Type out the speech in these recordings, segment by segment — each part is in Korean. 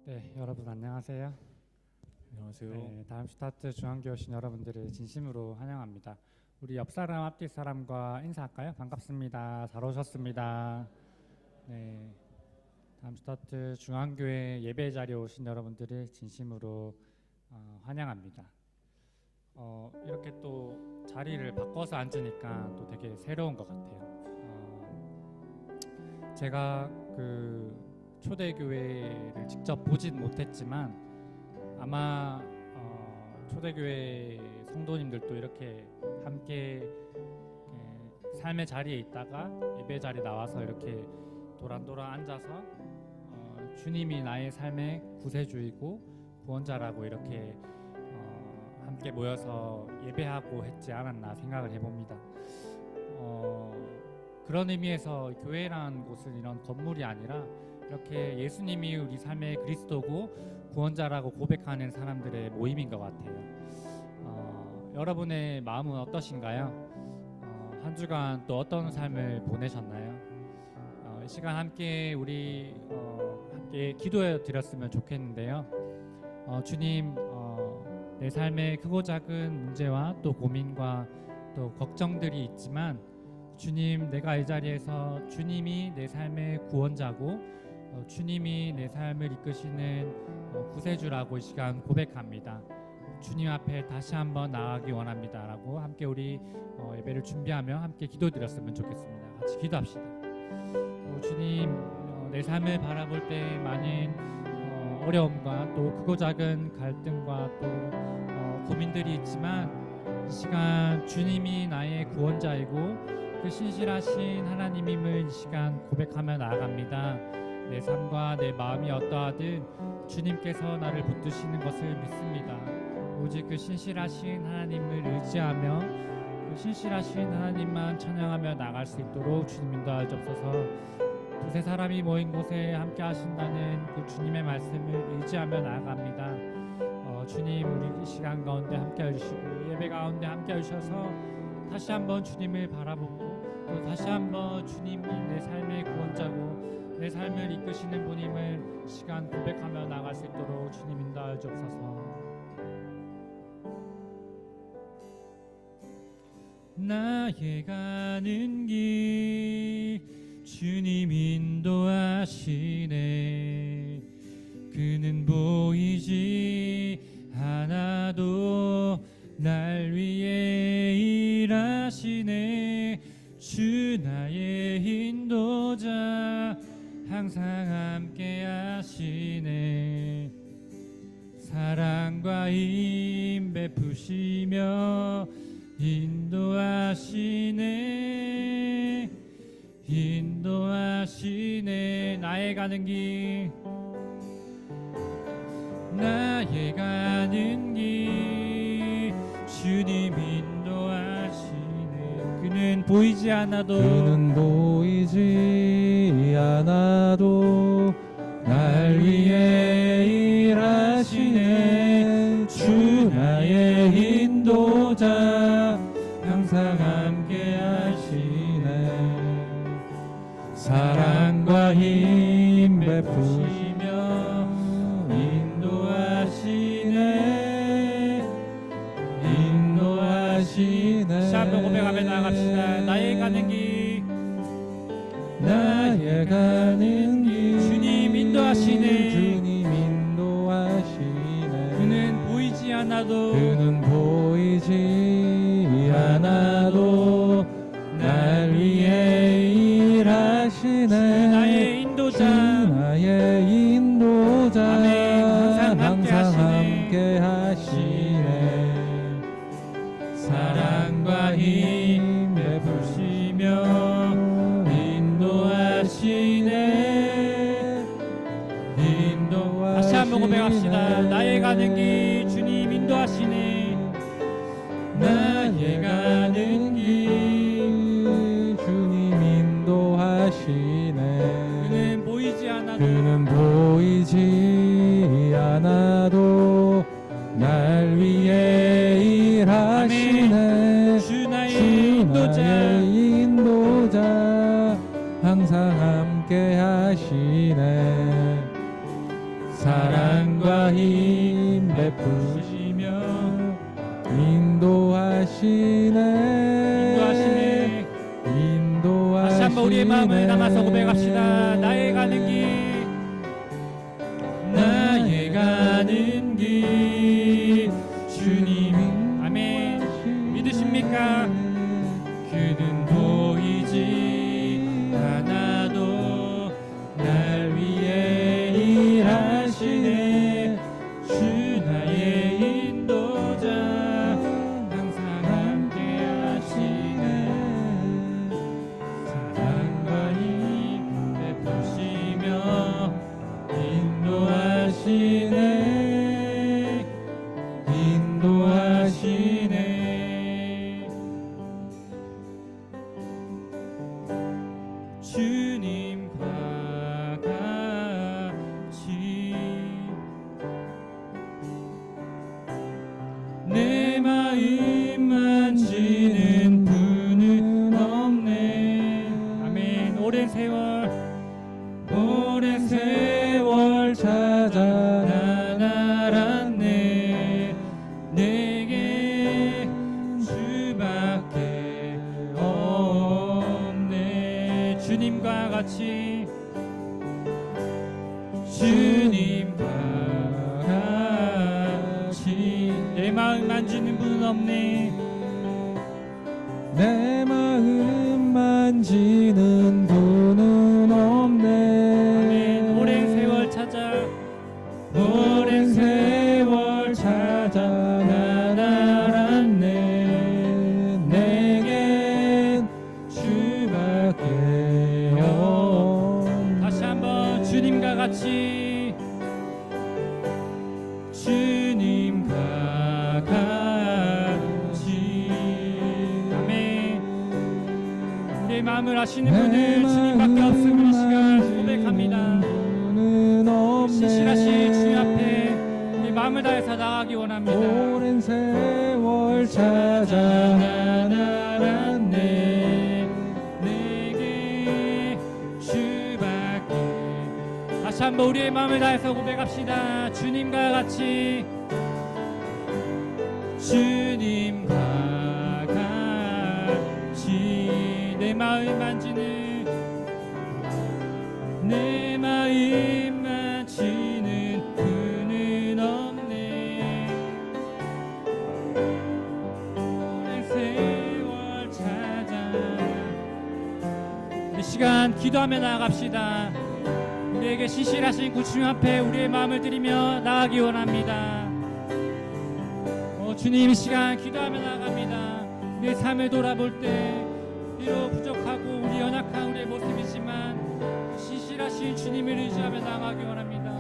네, 여러분 안녕하세요. 안녕하세요. 네, 다음 스타트 중앙교회 오신 여러분들을 진심으로 환영합니다. 우리 옆 사람 앞뒤 사람과 인사할까요? 반갑습니다. 잘 오셨습니다. 네, 다음 스타트 중앙교회 예배 자리에 오신 여러분들을 진심으로 환영합니다. 이렇게 또 자리를 바꿔서 앉으니까 또 되게 새로운 것 같아요. 제가 초대교회를 직접 보진 못했지만 아마 초대교회 성도님들도 이렇게 함께 삶의 자리에 있다가 예배 자리에 나와서 이렇게 도란도란 앉아서 주님이 나의 삶의 구세주이고 구원자라고 이렇게 함께 모여서 예배하고 했지 않았나 생각을 해봅니다. 그런 의미에서 교회라는 곳은 이런 건물이 아니라 이렇게 예수님이 우리 삶의 그리스도고 구원자라고 고백하는 사람들의 모임인 것 같아요. 여러분의 마음은 어떠신가요? 한 주간 또 어떤 삶을 보내셨나요? 이 시간 함께 우리 함께 기도해 드렸으면 좋겠는데요. 주님, 내 삶의 크고 작은 문제와 또 고민과 또 걱정들이 있지만 주님, 내가 이 자리에서 주님이 내 삶의 구원자고 주님이 내 삶을 이끄시는 구세주라고 이 시간 고백합니다. 주님 앞에 다시 한번 나아가기 원합니다 라고 함께 우리 예배를 준비하며 함께 기도드렸으면 좋겠습니다. 같이 기도합시다. 주님, 내 삶을 바라볼 때 많은 어려움과 또 크고 작은 갈등과 또 고민들이 있지만 이 시간 주님이 나의 구원자이고 그 신실하신 하나님임을 이 시간 고백하며 나아갑니다. 내 삶과 내 마음이 어떠하든 주님께서 나를 붙드시는 것을 믿습니다. 오직 그 신실하신 하나님을 의지하며 그 신실하신 하나님만 찬양하며 나갈 수 있도록 주님 인도하여 주옵소서. 두세 사람이 모인 곳에 함께 하신다는 그 주님의 말씀을 의지하며 나아갑니다. 주님, 우리 이 시간 가운데 함께 해주시고 예배 가운데 함께 해주셔서 다시 한번 주님을 바라보고 또 다시 한번 주님이 내 삶의 구원자고 내 삶을 이끄시는 분임을 시간 고백하며 나갈 수 있도록 주님 인도하여 주옵소서. 나의 가는 길 주님 인도하시네. 그는 보이지 않아도 날 위해 일하시네. 주 나의 인도자 항상 함께 하시네. 사랑과 힘 베푸시며 인도하시네. 인도하시네. 나의 가는 길 나의 가는 길 주님 인도하시네. 그는 보이지 않아도 날 위해 일하시네. 주 나의 인도자 항상 함께 하시네. 사랑과 힘 베푸시며 인도하시네. 인도하시네. 다시 한번 고백하며 나갑시다. 나의 가는 길 나의 가는 길 주님 인도하시네. 주님 인도하시네. 그는 보이지 않아도 날 위해 일하시네. 나의 인도자 아멘. 항상 함께 하시네. 사랑과 힘 베푸시며 인도하시네. 다시 한번 고백합시다. 나의 가는 길 주님 인도하시네. 나의 가는 길 주님 인도하시네. 그는 보이지 않아도 날 위해 일하시네. 주 나의 인도자 항상 함께 하시네. 사랑과 힘 베푸시며 인도하시네 다시 한번 우리의 마음을 담아서 고백합시다. 나의 가는 길 주님 아멘. 믿으십니까? 그는 보이지 않아도 날 위해 일하시네 주 나의 인도자 항상 함께 하시네 사랑과 힘 베푸시며 인도하시네 주님과 같이 내 마음 만지는 분은 없네 아멘. 오랜 세월 찾아 난 알았네 내게 주밖에 없네 주님과 같이 내 마음 만지는 분은 없네. 내 마음 만지는 분은 없네 아멘. 오랜 세월 찾아 난 알았네 내겐 주밖에 없네 다시 한번 주님과 같이 아멘. 우리의 마음을 아시는 분은 주님밖에 없음을 이 시간 고백합니다. 신실하신 주님 앞에 우리 마음을 다해서 나가기 원합니다. 오랜 세월 찾아 난 알았네 내게 주밖에 다시 한번 우리의 마음을 다해서 고백합시다. 주님과 같이 내 마음 만지는 분은 없네 오랜 세월 찾아 이 시간 기도하며 나아갑시다. 우리에게 신실하신 그 주님 앞에 우리의 마음을 드리며 나아가기 원합니다. 주님 이 시간 기도하며 나아갑니다. 우리의 삶을 돌아볼 때 비록 부족하고 우리 연약한 우리의 모습이지만 신실하신 주님을 의지하며 나아가기 원합니다.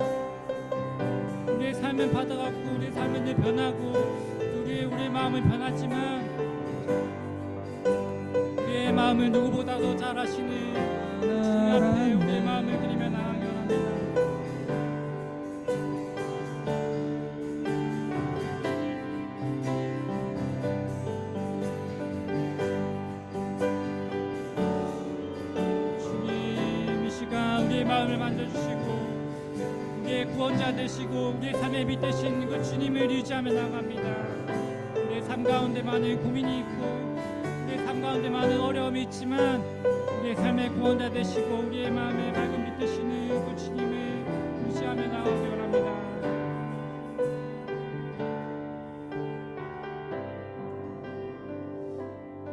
우리의 삶은 받아갖고 우리의 삶은 늘 변하고 우리의 마음은 변하지만 우리의 마음을 누구보다도 잘 아시는 주님 앞에 우리의 마음을 드리며 나아가기 원합니다. 우리의 마음을 만져주시고 우리의 구원자 되시고 우리의 삶의 빛 되신 그 주님을 의지하며 나갑니다. 우리의 삶 가운데 많은 고민이 있고 우리의 삶 가운데 많은 어려움이 있지만 우리의 삶의 구원자 되시고 우리의 마음에 밝은 빛 되시는 그 주님을 의지하며 나가기 원합니다.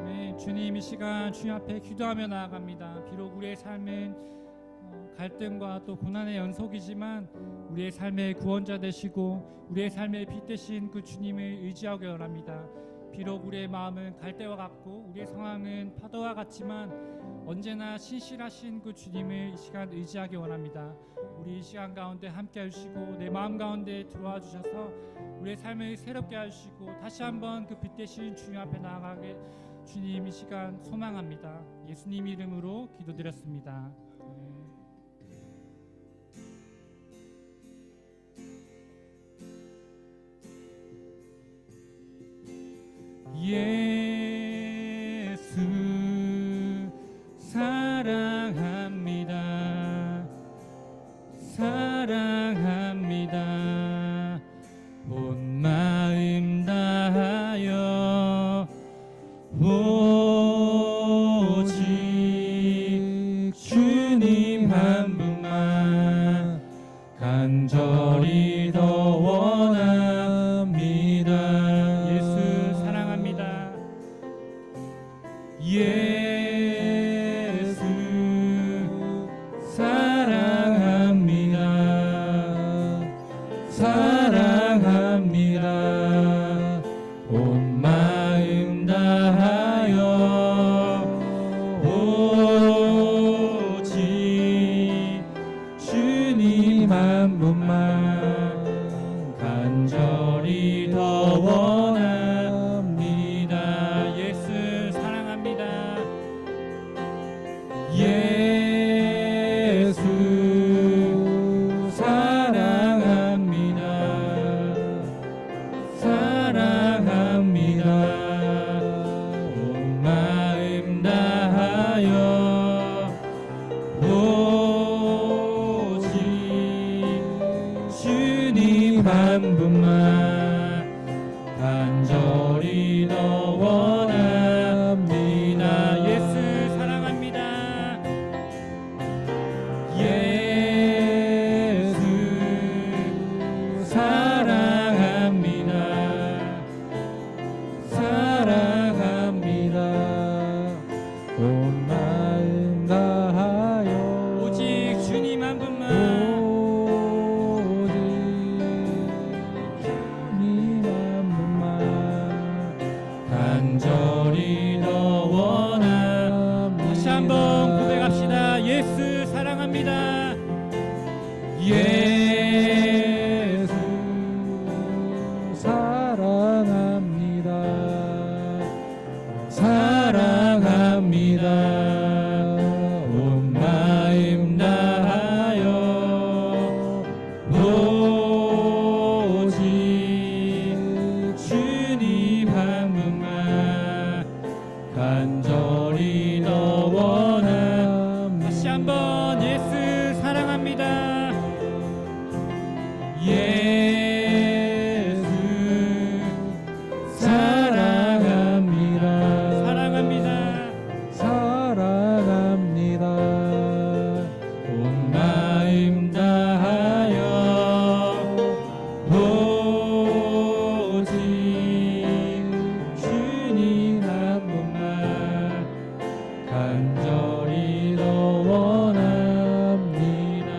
네, 주님 이 시간 주님 앞에 기도하며 나아갑니다. 비록 우리의 삶은 갈등과 또 고난의 연속이지만 우리의 삶의 구원자 되시고 우리의 삶의 빛 되신 그 주님을 의지하기 원합니다. 비록 우리의 마음은 갈대와 같고 우리의 상황은 파도와 같지만 언제나 신실하신 그 주님을 이 시간 의지하기 원합니다. 우리 이 시간 가운데 함께 해주시고 내 마음 가운데 들어와 주셔서 우리의 삶을 새롭게 해주시고 다시 한번 그 빛 되신 주님 앞에 나아가게 주님 이 시간 소망합니다. 예수님 이름으로 기도드렸습니다. 예수 사랑합니다. 사랑합니다. 간절히 더 원합니다. 예수 사랑합니다. 예수 사랑합니다. 사랑합니다. 온 마음 다하여 오직 주님 한 분만 간절히 더 원합니다. 예수 사랑합니다. 예수 사랑합니다. 사랑합니다. 온 마음 다하여 오직 주님 한 분만 간절히 더 원합니다. 예수 사랑합니다. 예수 사랑합니다. 사랑합니다. 온 마음 다하여 오직 주님 한 분만. 오직 주님 한 분만 간절히 더 원합니다. 다시 한번 고백합시다. 예수 사랑합니다. 예수 사랑합니다. 사랑합니다. 온 마음 다하여 오직 주님 한 분만 간절히 더 원합니다. 다시 한번 예수 사랑합니다. 예수 사랑합니다. 사랑합니다. 사랑합니다. 온 마음 다하여 오직 주님 한 분만 간절히 더 원합니다.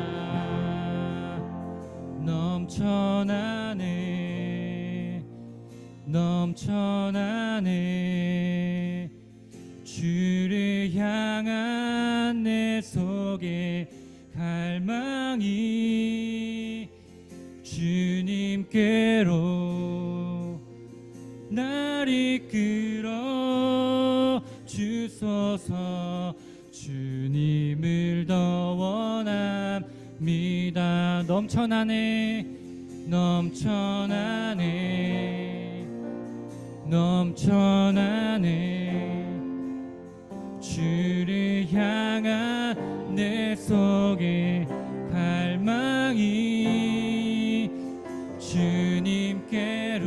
넘쳐나네 넘쳐나네 주를 향한 내 속에 갈망이 주님께로 날 이끌어 주소서. 주님을 더 원합니다. 넘쳐나네 넘쳐나네 넘쳐나네 주를 향한 내 속에 갈망이 주님께로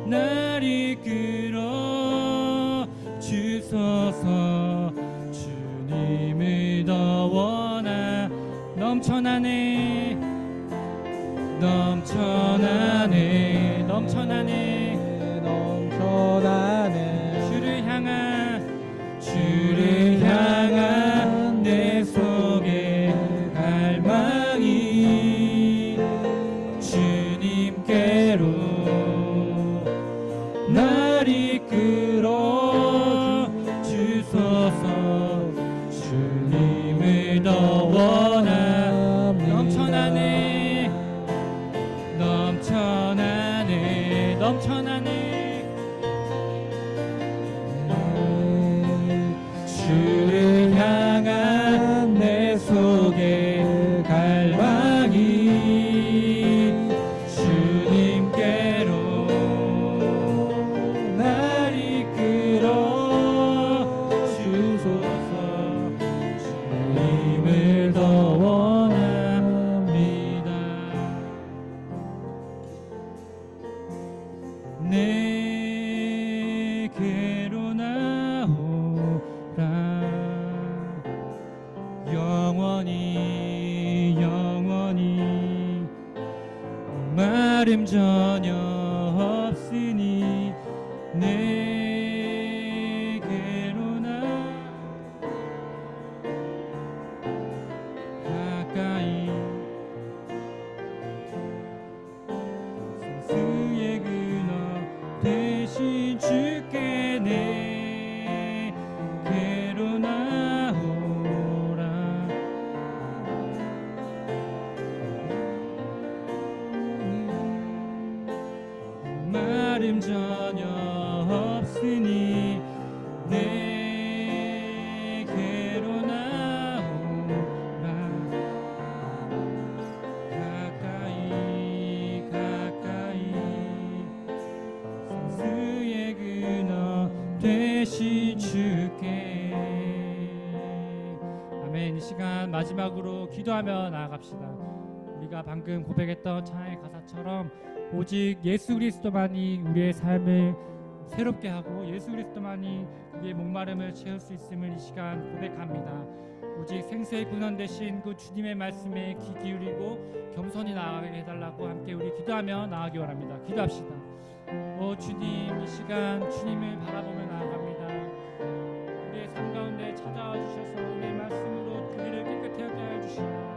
날 이끌어 주소서. 주님을 더 원하 넘쳐나네 넘쳐나네 넘쳐나네 넘쳐나네 주를 향한 내 속에 갈망이 주님께로 날 이끌어 주소서. 주님을 더 원합니다. 넘쳐나네 넘쳐나네 넘쳐나네 주를 마름 전혀 없으니 내게로 나 가까이 생수의 근원 대신 주께 내게로 나오라. 마름 전혀 없으니 내게로 나오라. 가까이 가까이 생수의 근원 되신 주께. 아멘. 이 시간 마지막으로 기도하며 나아갑시다. 우리가 방금 고백했던 찬양의 가사처럼 오직 예수 그리스도만이 우리의 삶을 새롭게 하고 예수 그리스도만이 우리의 목마름을 채울 수 있음을 이 시간 고백합니다. 오직 생수의 근원 되신 그 주님의 말씀에 귀 기울이고 겸손히 나아가게 해달라고 함께 우리 기도하며 나아가기 원합니다. 기도합시다. 오 주님, 이 시간 주님을 바라보며 나아갑니다. 우리의 삶 가운데 찾아와 주셔서 우리의 말씀으로 우리를 깨끗하게 하여 주시옵소서.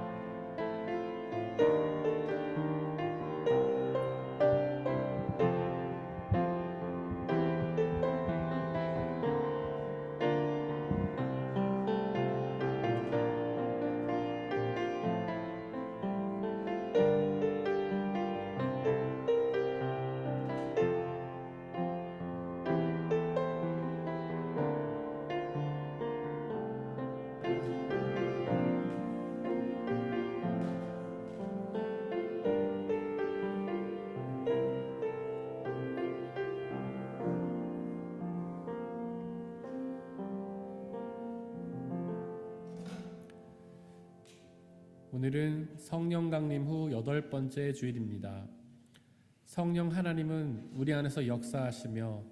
오늘은 성령 강림 후 8번째 주일입니다. 성령 하나님은 우리 안에서 역사하시며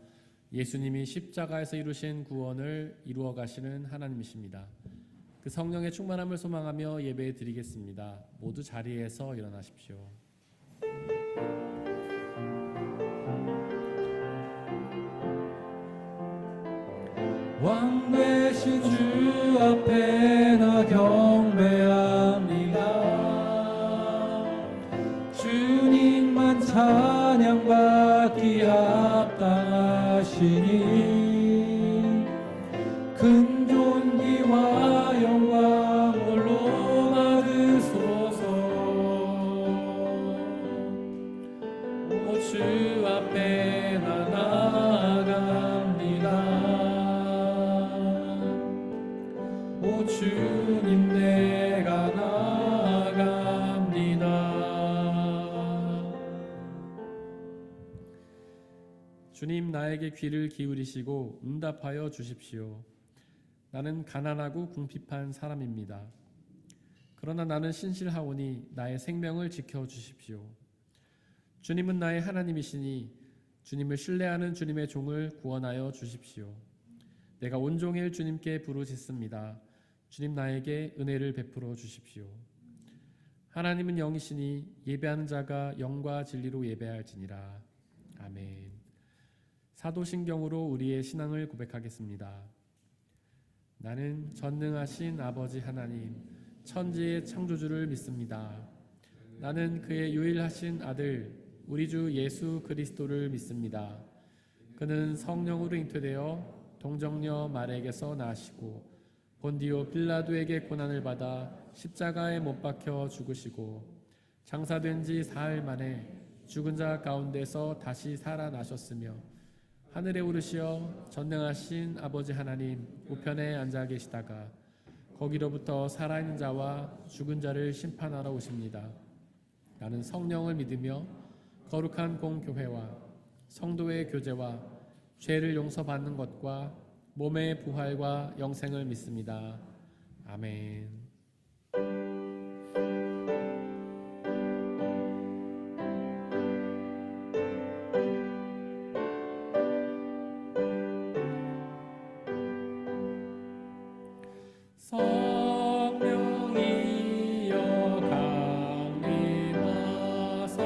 예수님이 십자가에서 이루신 구원을 이루어 가시는 하나님이십니다. 그 성령의 충만함을 소망하며 예배 드리겠습니다. 모두 자리에서 일어나십시오. 왕 되신 주 앞에 나 경배합니다. 주님만 찬양받기 합당하시니 큰 존귀와 영광 홀로 받으소서. 오 주 앞에 나 나아갑니다. 오 주님 내가 나아갑니다. 주님 나에게 귀를 기울이시고 응답하여 주십시오. 나는 가난하고 궁핍한 사람입니다. 그러나 나는 신실하오니 나의 생명을 지켜주십시오. 주님은 나의 하나님이시니 주님을 신뢰하는 주님의 종을 구원하여 주십시오. 내가 온종일 주님께 부르짖습니다. 주님 나에게 은혜를 베풀어 주십시오. 하나님은 영이시니 예배하는 자가 영과 진리로 예배할지니라. 아멘. 사도신경으로 우리의 신앙을 고백하겠습니다. 나는 전능하신 아버지 하나님, 천지의 창조주를 믿습니다. 나는 그의 유일하신 아들, 우리 주 예수 그리스도를 믿습니다. 그는 성령으로 잉태되어 동정녀 마리아에게서 나시고 본디오 빌라도에게 고난을 받아 십자가에 못 박혀 죽으시고 장사된 지 사흘 만에 죽은 자 가운데서 다시 살아나셨으며 하늘에 오르시어 전능하신 아버지 하나님 우편에 앉아 계시다가 거기로부터 살아있는 자와 죽은 자를 심판하러 오십니다. 나는 성령을 믿으며 거룩한 공교회와 성도의 교제와 죄를 용서받는 것과 몸의 부활과 영생을 믿습니다. 아멘. 성령이여 강림하사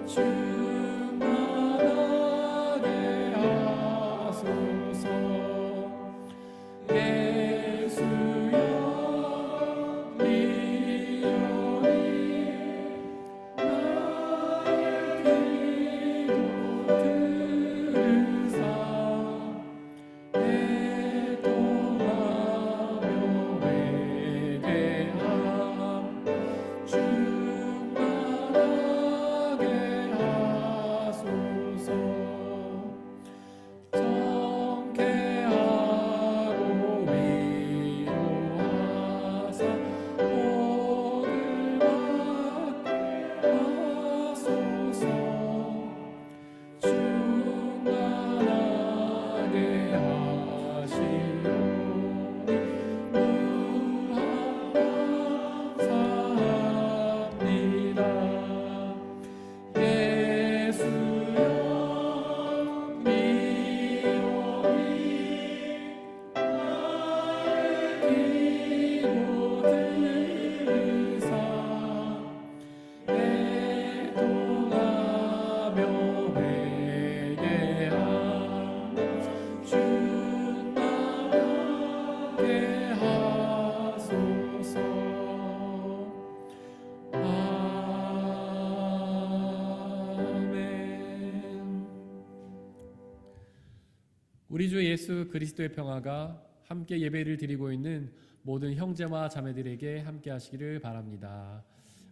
충만하게 하소서. 예수여 리오리 나의 기도 들으사 애통하며 회개함 충만하게 하소서. 정케하고 위로하사 복을 받게 하소서. 충만하게 하시오니 무함감사합니다. 예수여 미오리 나의 기도 들으사 애통하며 회개함 충만하게 하소서. 아멘. 우리 주 예수 그리스도의 평화가 함께 예배를 드리고 있는 모든 형제와 자매들에게 함께 하시기를 바랍니다.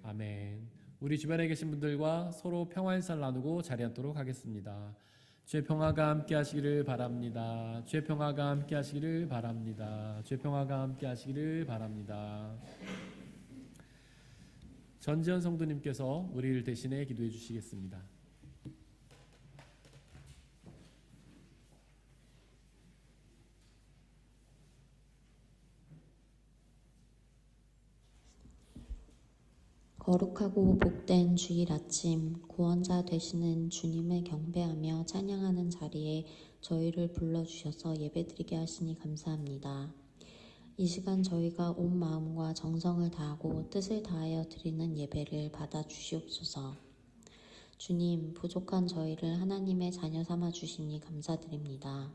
아멘. 우리 주변에 계신 분들과 서로 평화 인사를 나누고 자리 앉도록 하겠습니다. 주의 평화가 함께 하시기를 바랍니다. 주의 평화가 함께 하시기를 바랍니다. 주의 평화가 함께 하시기를 바랍니다. 전지현 성도님께서 우리를 대신해 기도해 주시겠습니다. 거룩하고 복된 주일 아침, 구원자 되시는 주님을 경배하며 찬양하는 자리에 저희를 불러주셔서 예배드리게 하시니 감사합니다. 이 시간 저희가 온 마음과 정성을 다하고 뜻을 다하여 드리는 예배를 받아주시옵소서. 주님, 부족한 저희를 하나님의 자녀 삼아 주시니 감사드립니다.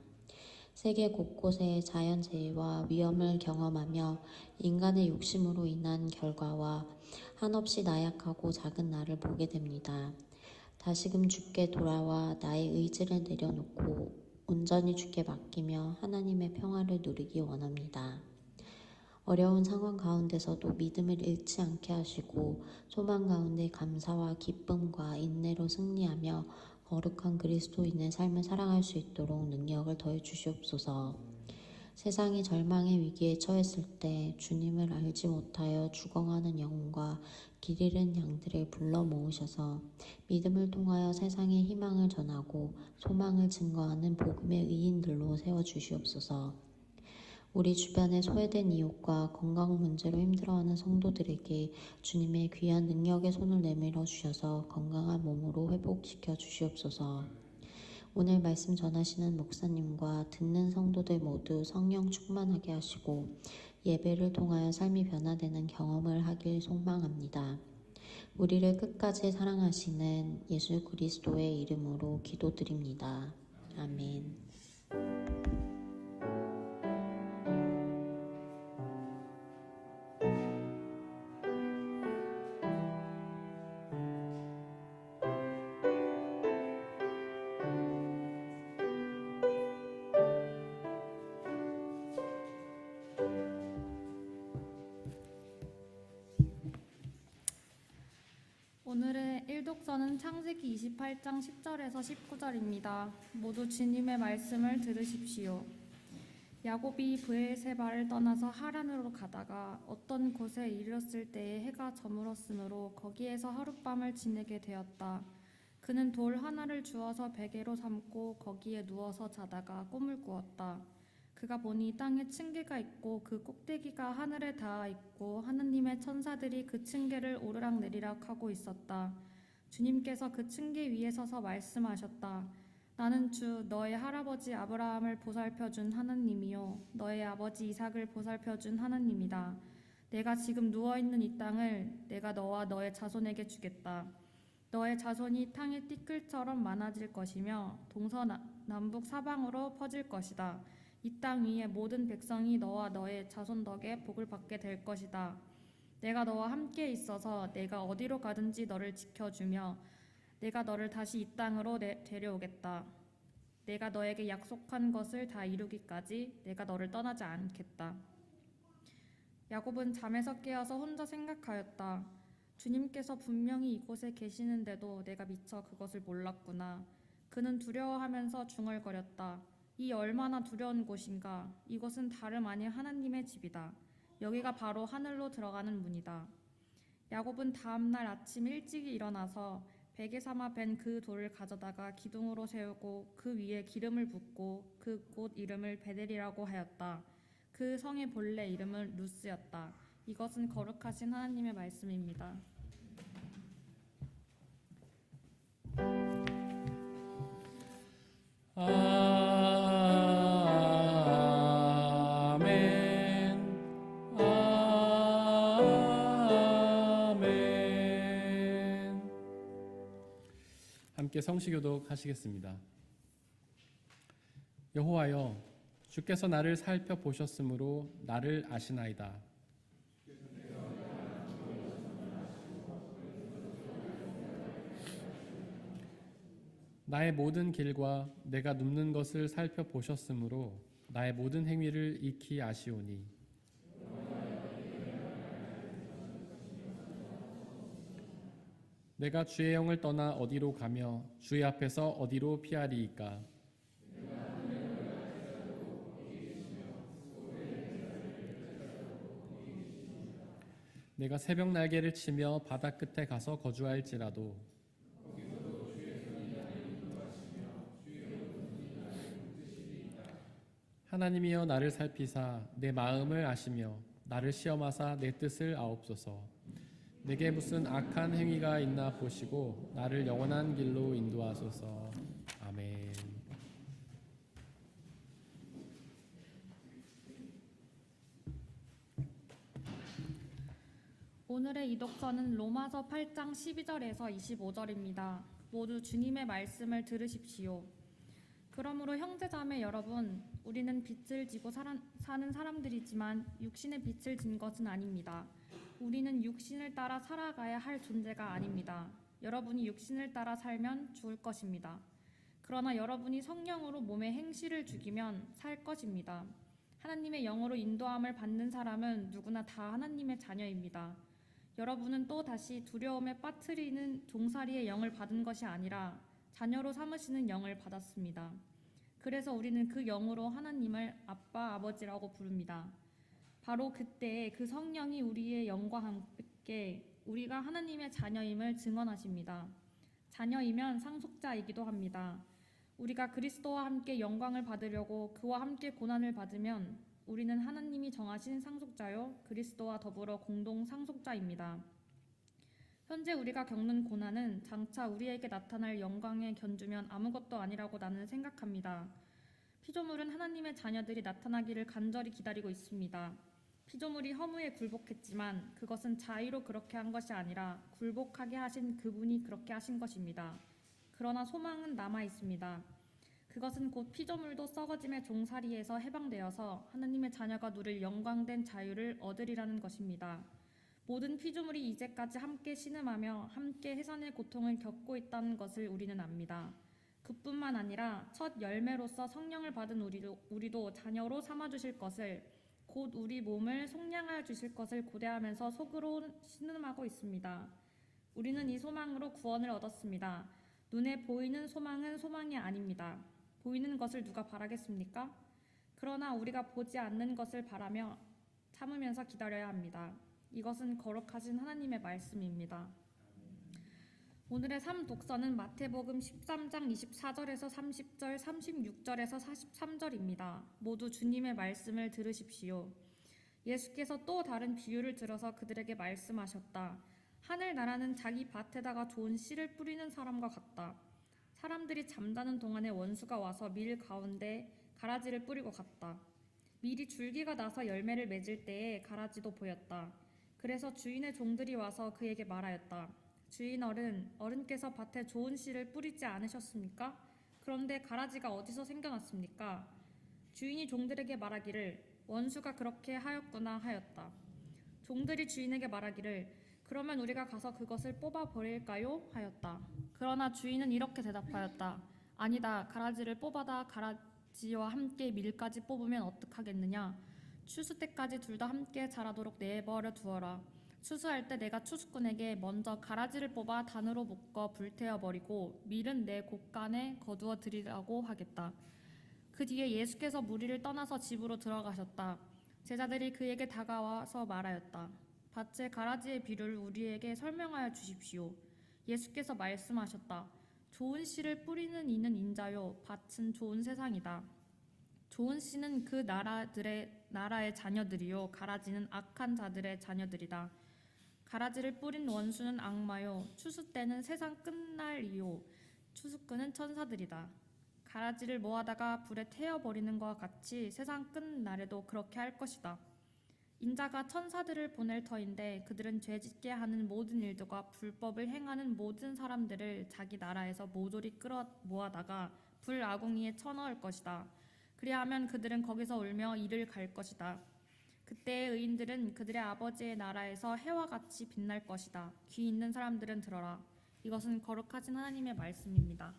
세계 곳곳의 자연재해와 위험을 경험하며 인간의 욕심으로 인한 결과와 한없이 나약하고 작은 나를 보게 됩니다. 다시금 주께 돌아와 나의 의지를 내려놓고 온전히 주께 맡기며 하나님의 평화를 누리기 원합니다. 어려운 상황 가운데서도 믿음을 잃지 않게 하시고 소망 가운데 감사와 기쁨과 인내로 승리하며 거룩한 그리스도인의 삶을 살아갈 수 있도록 능력을 더해 주시옵소서. 세상이 절망의 위기에 처했을 때 주님을 알지 못하여 죽어가는 영혼과 길 잃은 양들을 불러 모으셔서 믿음을 통하여 세상에 희망을 전하고 소망을 증거하는 복음의 의인들로 세워주시옵소서. 우리 주변에 소외된 이웃과 건강 문제로 힘들어하는 성도들에게 주님의 귀한 능력의 손을 내밀어 주셔서 건강한 몸으로 회복시켜 주시옵소서. 오늘 말씀 전하시는 목사님과 듣는 성도들 모두 성령 충만하게 하시고 예배를 통하여 삶이 변화되는 경험을 하길 소망합니다. 우리를 끝까지 사랑하시는 예수 그리스도의 이름으로 기도드립니다. 아멘. 오늘의 일독서는 창세기 28장 10절에서 19절입니다. 모두 주님의 말씀을 들으십시오. 야곱이 브에세바를 떠나서 하란으로 가다가 어떤 곳에 이르렀을 때에 해가 저물었으므로 거기에서 하룻밤을 지내게 되었다. 그는 돌 하나를 주어서 베개로 삼고 거기에 누워서 자다가 꿈을 꾸었다. 그가 보니 땅에 층계가 있고 그 꼭대기가 하늘에 닿아 있고 하느님의 천사들이 그 층계를 오르락내리락 하고 있었다. 주님께서 그 층계 위에 서서 말씀하셨다. 나는 주 너의 할아버지 아브라함을 보살펴준 하나님이요 너의 아버지 이삭을 보살펴준 하나님이다. 내가 지금 누워있는 이 땅을 내가 너와 너의 자손에게 주겠다. 너의 자손이 땅의 띠끌처럼 많아질 것이며 동서남북 사방으로 퍼질 것이다. 이 땅 위의 모든 백성이 너와 너의 자손 덕에 복을 받게 될 것이다. 내가 너와 함께 있어서 내가 어디로 가든지 너를 지켜주며 내가 너를 다시 이 땅으로 데려오겠다. 내가 너에게 약속한 것을 다 이루기까지 내가 너를 떠나지 않겠다. 야곱은 잠에서 깨어서 혼자 생각하였다. 주님께서 분명히 이곳에 계시는데도 내가 미처 그것을 몰랐구나. 그는 두려워하면서 중얼거렸다. 이 얼마나 두려운 곳인가. 이곳은 다름 아닌 하나님의 집이다. 여기가 바로 하늘로 들어가는 문이다. 야곱은 다음 날 아침 일찍 일어나서 베개 삼아 벤 그 돌을 가져다가 기둥으로 세우고 그 위에 기름을 붓고 그 곳 이름을 베델이라고 하였다. 그 성의 본래 이름은 루스였다. 이것은 거룩하신 하나님의 말씀입니다. 아멘. 아멘. 함께 성시교독 하시겠습니다. 여호와여, 주께서 나를 살펴보셨으므로 나를 아시나이다. 나의 모든 길과 내가 눕는 것을 살펴보셨으므로 나의 모든 행위를 익히 아시오니 내가 주의 영을 떠나 어디로 가며 주의 앞에서 어디로 피하리이까. 내가 새벽 날개를 치며 바다 끝에 가서 거주할지라도 하나님이여 나를 살피사 내 마음을 아시며 나를 시험하사 내 뜻을 아옵소서. 내게 무슨 악한 행위가 있나 보시고 나를 영원한 길로 인도하소서. 아멘. 오늘의 이독서는 로마서 8장 12절에서 25절입니다. 모두 주님의 말씀을 들으십시오. 그러므로 형제자매 여러분, 우리는 빛을 지고 사는 사람들이지만 육신의 빛을 진 것은 아닙니다. 우리는 육신을 따라 살아가야 할 존재가 아닙니다. 여러분이 육신을 따라 살면 죽을 것입니다. 그러나 여러분이 성령으로 몸의 행실을 죽이면 살 것입니다. 하나님의 영으로 인도함을 받는 사람은 누구나 다 하나님의 자녀입니다. 여러분은 또 다시 두려움에 빠뜨리는 종살이의 영을 받은 것이 아니라 자녀로 삼으시는 영을 받았습니다. 그래서 우리는 그 영으로 하나님을 아빠, 아버지라고 부릅니다. 바로 그때 그 성령이 우리의 영과 함께 우리가 하나님의 자녀임을 증언하십니다. 자녀이면 상속자이기도 합니다. 우리가 그리스도와 함께 영광을 받으려고 그와 함께 고난을 받으면 우리는 하나님이 정하신 상속자요 그리스도와 더불어 공동 상속자입니다. 현재 우리가 겪는 고난은 장차 우리에게 나타날 영광에 견주면 아무것도 아니라고 나는 생각합니다. 피조물은 하나님의 자녀들이 나타나기를 간절히 기다리고 있습니다. 피조물이 허무에 굴복했지만 그것은 자의로 그렇게 한 것이 아니라 굴복하게 하신 그분이 그렇게 하신 것입니다. 그러나 소망은 남아 있습니다. 그것은 곧 피조물도 썩어짐의 종살이에서 해방되어서 하나님의 자녀가 누릴 영광된 자유를 얻으리라는 것입니다. 모든 피조물이 이제까지 함께 신음하며 함께 해산의 고통을 겪고 있다는 것을 우리는 압니다. 그뿐만 아니라 첫 열매로서 성령을 받은 우리도 자녀로 삼아주실 것을, 곧 우리 몸을 속량하여 주실 것을 고대하면서 속으로 신음하고 있습니다. 우리는 이 소망으로 구원을 얻었습니다. 눈에 보이는 소망은 소망이 아닙니다. 보이는 것을 누가 바라겠습니까? 그러나 우리가 보지 않는 것을 바라며 참으면서 기다려야 합니다. 이것은 거룩하신 하나님의 말씀입니다. 오늘의 3독서는 마태복음 13장 24절에서 30절, 36절에서 43절입니다. 모두 주님의 말씀을 들으십시오. 예수께서 또 다른 비유를 들어서 그들에게 말씀하셨다. 하늘나라는 자기 밭에다가 좋은 씨를 뿌리는 사람과 같다. 사람들이 잠자는 동안에 원수가 와서 밀 가운데 가라지를 뿌리고 갔다. 밀이 줄기가 나서 열매를 맺을 때에 가라지도 보였다. 그래서 주인의 종들이 와서 그에게 말하였다. 주인 어른께서 밭에 좋은 씨를 뿌리지 않으셨습니까? 그런데 가라지가 어디서 생겨났습니까? 주인이 종들에게 말하기를 원수가 그렇게 하였구나 하였다. 종들이 주인에게 말하기를 그러면 우리가 가서 그것을 뽑아 버릴까요? 하였다. 그러나 주인은 이렇게 대답하였다. 아니다. 가라지를 뽑아다 가라지와 함께 밀까지 뽑으면 어떡하겠느냐? 추수 때까지 둘 다 함께 자라도록 내버려 두어라. 추수할 때 내가 추수꾼에게 먼저 가라지를 뽑아 단으로 묶어 불태워 버리고 밀은 내 곳간에 거두어 드리라고 하겠다. 그 뒤에 예수께서 무리를 떠나서 집으로 들어가셨다. 제자들이 그에게 다가와서 말하였다. 밭의 가라지의 비유를 우리에게 설명하여 주십시오. 예수께서 말씀하셨다. 좋은 씨를 뿌리는 이는 인자요 밭은 좋은 세상이다. 좋은 씨는 그 나라의 자녀들이요 가라지는 악한 자들의 자녀들이다. 가라지를 뿌린 원수는 악마요 추수 때는 세상 끝날이요 추수꾼은 천사들이다. 가라지를 모아다가 불에 태워버리는 것과 같이 세상 끝날에도 그렇게 할 것이다. 인자가 천사들을 보낼 터인데 그들은 죄짓게 하는 모든 일들과 불법을 행하는 모든 사람들을 자기 나라에서 모조리 끌어 모아다가 불 아궁이에 쳐넣을 것이다. 그리하면 그들은 거기서 울며 이를 갈 것이다. 그때 의인들은 그들의 아버지의 나라에서 해와 같이 빛날 것이다. 귀 있는 사람들은 들어라. 이것은 거룩하신 하나님의 말씀입니다.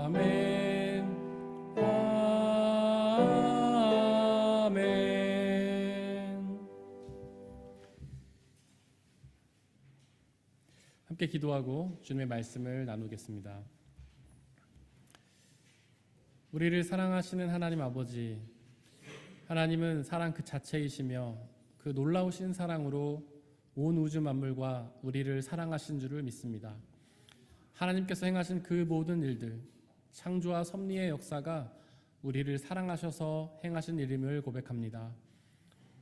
아멘. 아멘. 함께 기도하고 주님의 말씀을 나누겠습니다. 우리를 사랑하시는 하나님 아버지, 하나님은 사랑 그 자체이시며 그 놀라우신 사랑으로 온 우주 만물과 우리를 사랑하신 줄을 믿습니다. 하나님께서 행하신 그 모든 일들, 창조와 섭리의 역사가 우리를 사랑하셔서 행하신 일임을 고백합니다.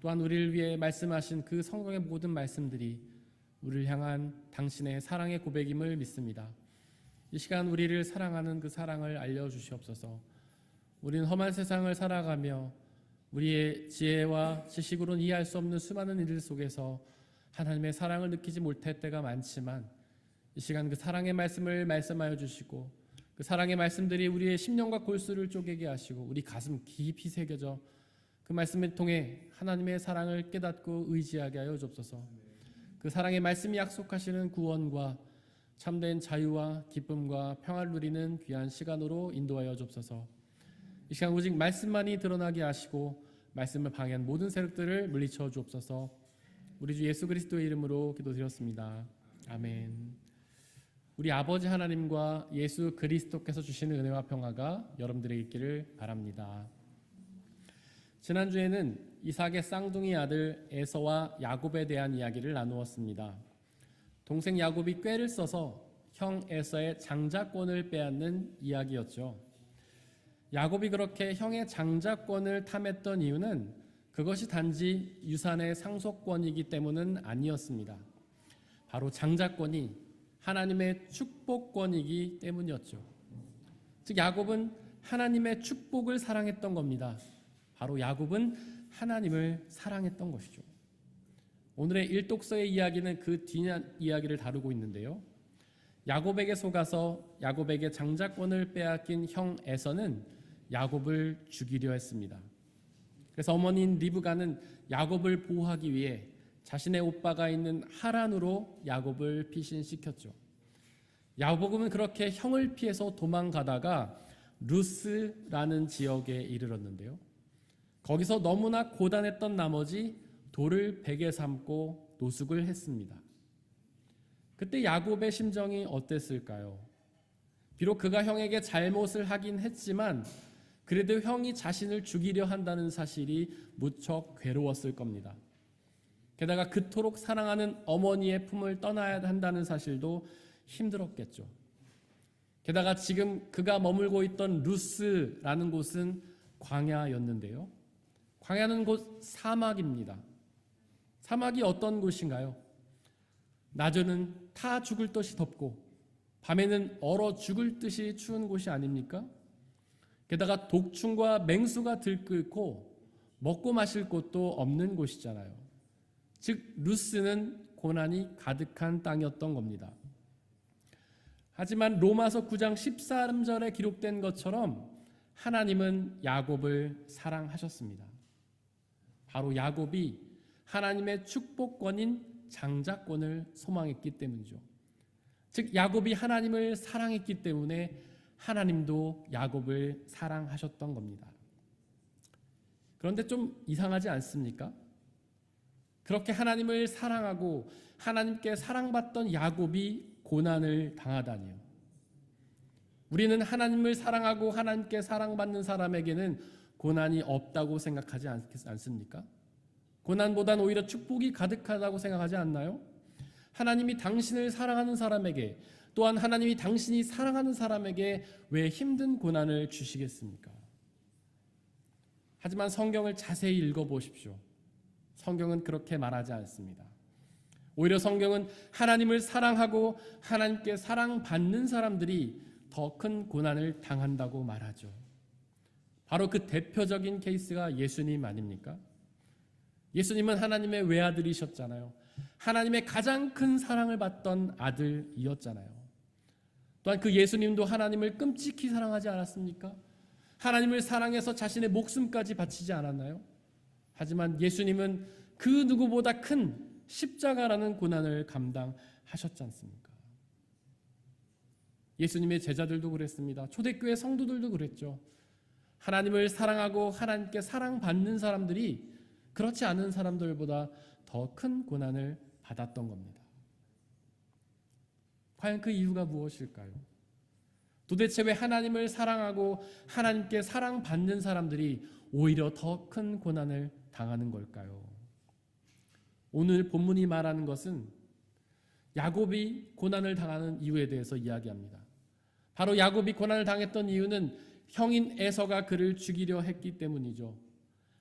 또한 우리를 위해 말씀하신 그 성경의 모든 말씀들이 우리를 향한 당신의 사랑의 고백임을 믿습니다. 이 시간 우리를 사랑하는 그 사랑을 알려주시옵소서. 우리는 험한 세상을 살아가며 우리의 지혜와 지식으로는 이해할 수 없는 수많은 일들 속에서 하나님의 사랑을 느끼지 못할 때가 많지만 이 시간 그 사랑의 말씀을 말씀하여 주시고 그 사랑의 말씀들이 우리의 심령과 골수를 쪼개게 하시고 우리 가슴 깊이 새겨져 그 말씀을 통해 하나님의 사랑을 깨닫고 의지하게 하여 주옵소서. 그 사랑의 말씀이 약속하시는 구원과 참된 자유와 기쁨과 평화를 누리는 귀한 시간으로 인도하여 주옵소서. 이 시간 오직 말씀만이 드러나게 하시고 말씀을 방해한 모든 세력들을 물리쳐 주옵소서. 우리 주 예수 그리스도의 이름으로 기도드렸습니다. 아멘. 우리 아버지 하나님과 예수 그리스도께서 주시는 은혜와 평화가 여러분들에게 있기를 바랍니다. 지난주에는 이삭의 쌍둥이 아들 에서와 야곱에 대한 이야기를 나누었습니다. 동생 야곱이 꾀를 써서 형 에서의 장자권을 빼앗는 이야기였죠. 야곱이 그렇게 형의 장자권을 탐했던 이유는 그것이 단지 유산의 상속권이기 때문은 아니었습니다. 바로 장자권이 하나님의 축복권이기 때문이었죠. 즉 야곱은 하나님의 축복을 사랑했던 겁니다. 바로 야곱은 하나님을 사랑했던 것이죠. 오늘의 일독서의 이야기는 그 뒤 이야기를 다루고 있는데요. 야곱에게 속아서 야곱에게 장자권을 빼앗긴 형 에서는 야곱을 죽이려 했습니다. 그래서 어머니인 리브가는 야곱을 보호하기 위해 자신의 오빠가 있는 하란으로 야곱을 피신시켰죠. 야곱은 그렇게 형을 피해서 도망가다가 루스라는 지역에 이르렀는데요. 거기서 너무나 고단했던 나머지 돌을 베개 삼고 노숙을 했습니다. 그때 야곱의 심정이 어땠을까요? 비록 그가 형에게 잘못을 하긴 했지만 그래도 형이 자신을 죽이려 한다는 사실이 무척 괴로웠을 겁니다. 게다가 그토록 사랑하는 어머니의 품을 떠나야 한다는 사실도 힘들었겠죠. 게다가 지금 그가 머물고 있던 루스라는 곳은 광야였는데요. 광야는 곧 사막입니다. 사막이 어떤 곳인가요? 낮에는 타 죽을 듯이 덥고 밤에는 얼어 죽을 듯이 추운 곳이 아닙니까? 게다가 독충과 맹수가 들끓고 먹고 마실 곳도 없는 곳이잖아요. 즉 루스는 고난이 가득한 땅이었던 겁니다. 하지만 로마서 9장 13절에 기록된 것처럼 하나님은 야곱을 사랑하셨습니다. 바로 야곱이 하나님의 축복권인 장자권을 소망했기 때문이죠. 즉 야곱이 하나님을 사랑했기 때문에 하나님도 야곱을 사랑하셨던 겁니다. 그런데 좀 이상하지 않습니까? 그렇게 하나님을 사랑하고 하나님께 사랑받던 야곱이 고난을 당하다니요. 우리는 하나님을 사랑하고 하나님께 사랑받는 사람에게는 고난이 없다고 생각하지 않습니까? 고난보단 오히려 축복이 가득하다고 생각하지 않나요? 하나님이 당신을 사랑하는 사람에게, 또한 하나님이 당신이 사랑하는 사람에게 왜 힘든 고난을 주시겠습니까? 하지만 성경을 자세히 읽어보십시오. 성경은 그렇게 말하지 않습니다. 오히려 성경은 하나님을 사랑하고 하나님께 사랑받는 사람들이 더 큰 고난을 당한다고 말하죠. 바로 그 대표적인 케이스가 예수님 아닙니까? 예수님은 하나님의 외아들이셨잖아요. 하나님의 가장 큰 사랑을 받던 아들이었잖아요. 또한 그 예수님도 하나님을 끔찍히 사랑하지 않았습니까? 하나님을 사랑해서 자신의 목숨까지 바치지 않았나요? 하지만 예수님은 그 누구보다 큰 십자가라는 고난을 감당하셨지 않습니까? 예수님의 제자들도 그랬습니다. 초대교회 성도들도 그랬죠. 하나님을 사랑하고 하나님께 사랑받는 사람들이 그렇지 않은 사람들보다 더 큰 고난을 받았던 겁니다. 과연 그 이유가 무엇일까요? 도대체 왜 하나님을 사랑하고 하나님께 사랑받는 사람들이 오히려 더 큰 고난을 당하는 걸까요? 오늘 본문이 말하는 것은 야곱이 고난을 당하는 이유에 대해서 이야기합니다. 바로 야곱이 고난을 당했던 이유는 형인 에서가 그를 죽이려 했기 때문이죠.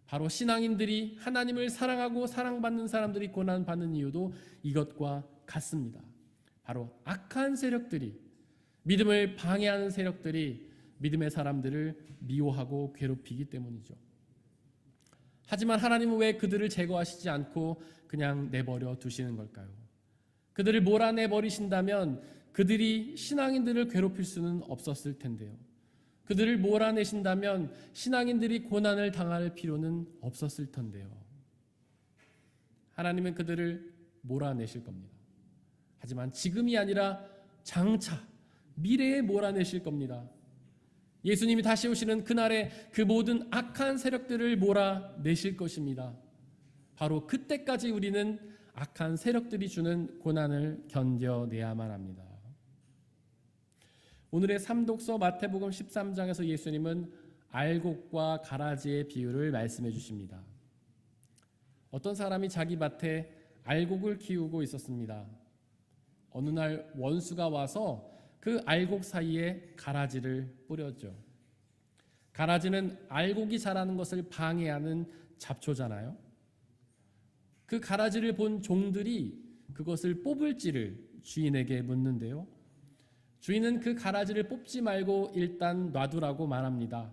바로 신앙인들이 하나님을 사랑하고 사랑받는 사람들이 고난받는 이유도 이것과 같습니다. 바로 악한 세력들이, 믿음을 방해하는 세력들이 믿음의 사람들을 미워하고 괴롭히기 때문이죠. 하지만 하나님은 왜 그들을 제거하시지 않고 그냥 내버려 두시는 걸까요? 그들을 몰아내버리신다면 그들이 신앙인들을 괴롭힐 수는 없었을 텐데요. 그들을 몰아내신다면 신앙인들이 고난을 당할 필요는 없었을 텐데요. 하나님은 그들을 몰아내실 겁니다. 하지만 지금이 아니라 장차 미래에 몰아내실 겁니다. 예수님이 다시 오시는 그날에 그 모든 악한 세력들을 몰아내실 것입니다. 바로 그때까지 우리는 악한 세력들이 주는 고난을 견뎌내야만 합니다. 오늘의 삼독서 마태복음 13장에서 예수님은 알곡과 가라지의 비유를 말씀해 주십니다. 어떤 사람이 자기 밭에 알곡을 키우고 있었습니다. 어느 날 원수가 와서 그 알곡 사이에 가라지를 뿌렸죠. 가라지는 알곡이 자라는 것을 방해하는 잡초잖아요. 그 가라지를 본 종들이 그것을 뽑을지를 주인에게 묻는데요. 주인은 그 가라지를 뽑지 말고 일단 놔두라고 말합니다.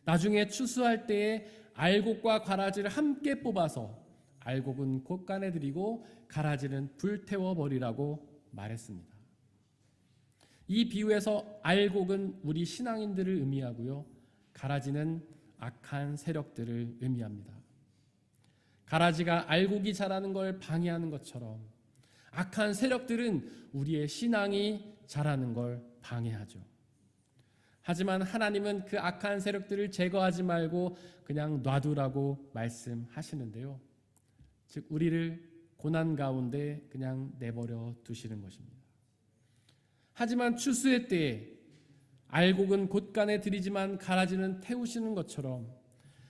나중에 추수할 때에 알곡과 가라지를 함께 뽑아서 알곡은 곳간에 들이고 가라지는 불태워버리라고 말했습니다. 이 비유에서 알곡은 우리 신앙인들을 의미하고요. 가라지는 악한 세력들을 의미합니다. 가라지가 알곡이 자라는 걸 방해하는 것처럼 악한 세력들은 우리의 신앙이 자라는 걸 방해하죠. 하지만 하나님은 그 악한 세력들을 제거하지 말고 그냥 놔두라고 말씀하시는데요. 즉 우리를 고난 가운데 그냥 내버려 두시는 것입니다. 하지만 추수의 때에 알곡은 곳간에 들이지만 가라지는 태우시는 것처럼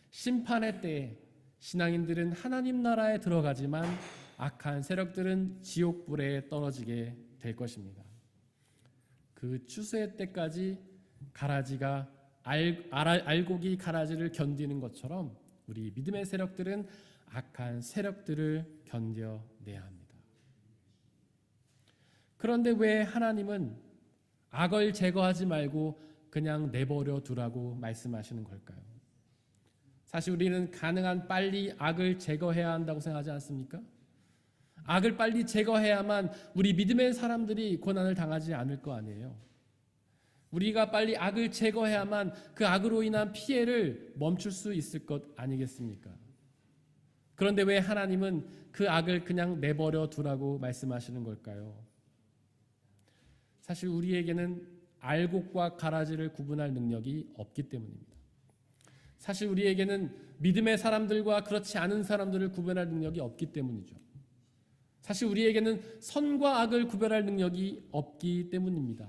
심판의 때에 신앙인들은 하나님 나라에 들어가지만 악한 세력들은 지옥불에 떨어지게 될 것입니다. 그 추수의 때까지 가라지가 알곡이 가라지를 견디는 것처럼 우리 믿음의 세력들은 악한 세력들을 견뎌내야 합니다. 그런데 왜 하나님은 악을 제거하지 말고 그냥 내버려 두라고 말씀하시는 걸까요? 사실 우리는 가능한 빨리 악을 제거해야 한다고 생각하지 않습니까? 악을 빨리 제거해야만 우리 믿음의 사람들이 고난을 당하지 않을 거 아니에요. 우리가 빨리 악을 제거해야만 그 악으로 인한 피해를 멈출 수 있을 것 아니겠습니까? 그런데 왜 하나님은 그 악을 그냥 내버려 두라고 말씀하시는 걸까요? 사실 우리에게는 알곡과 가라지를 구분할 능력이 없기 때문입니다. 사실 우리에게는 믿음의 사람들과 그렇지 않은 사람들을 구별할 능력이 없기 때문이죠. 사실 우리에게는 선과 악을 구별할 능력이 없기 때문입니다.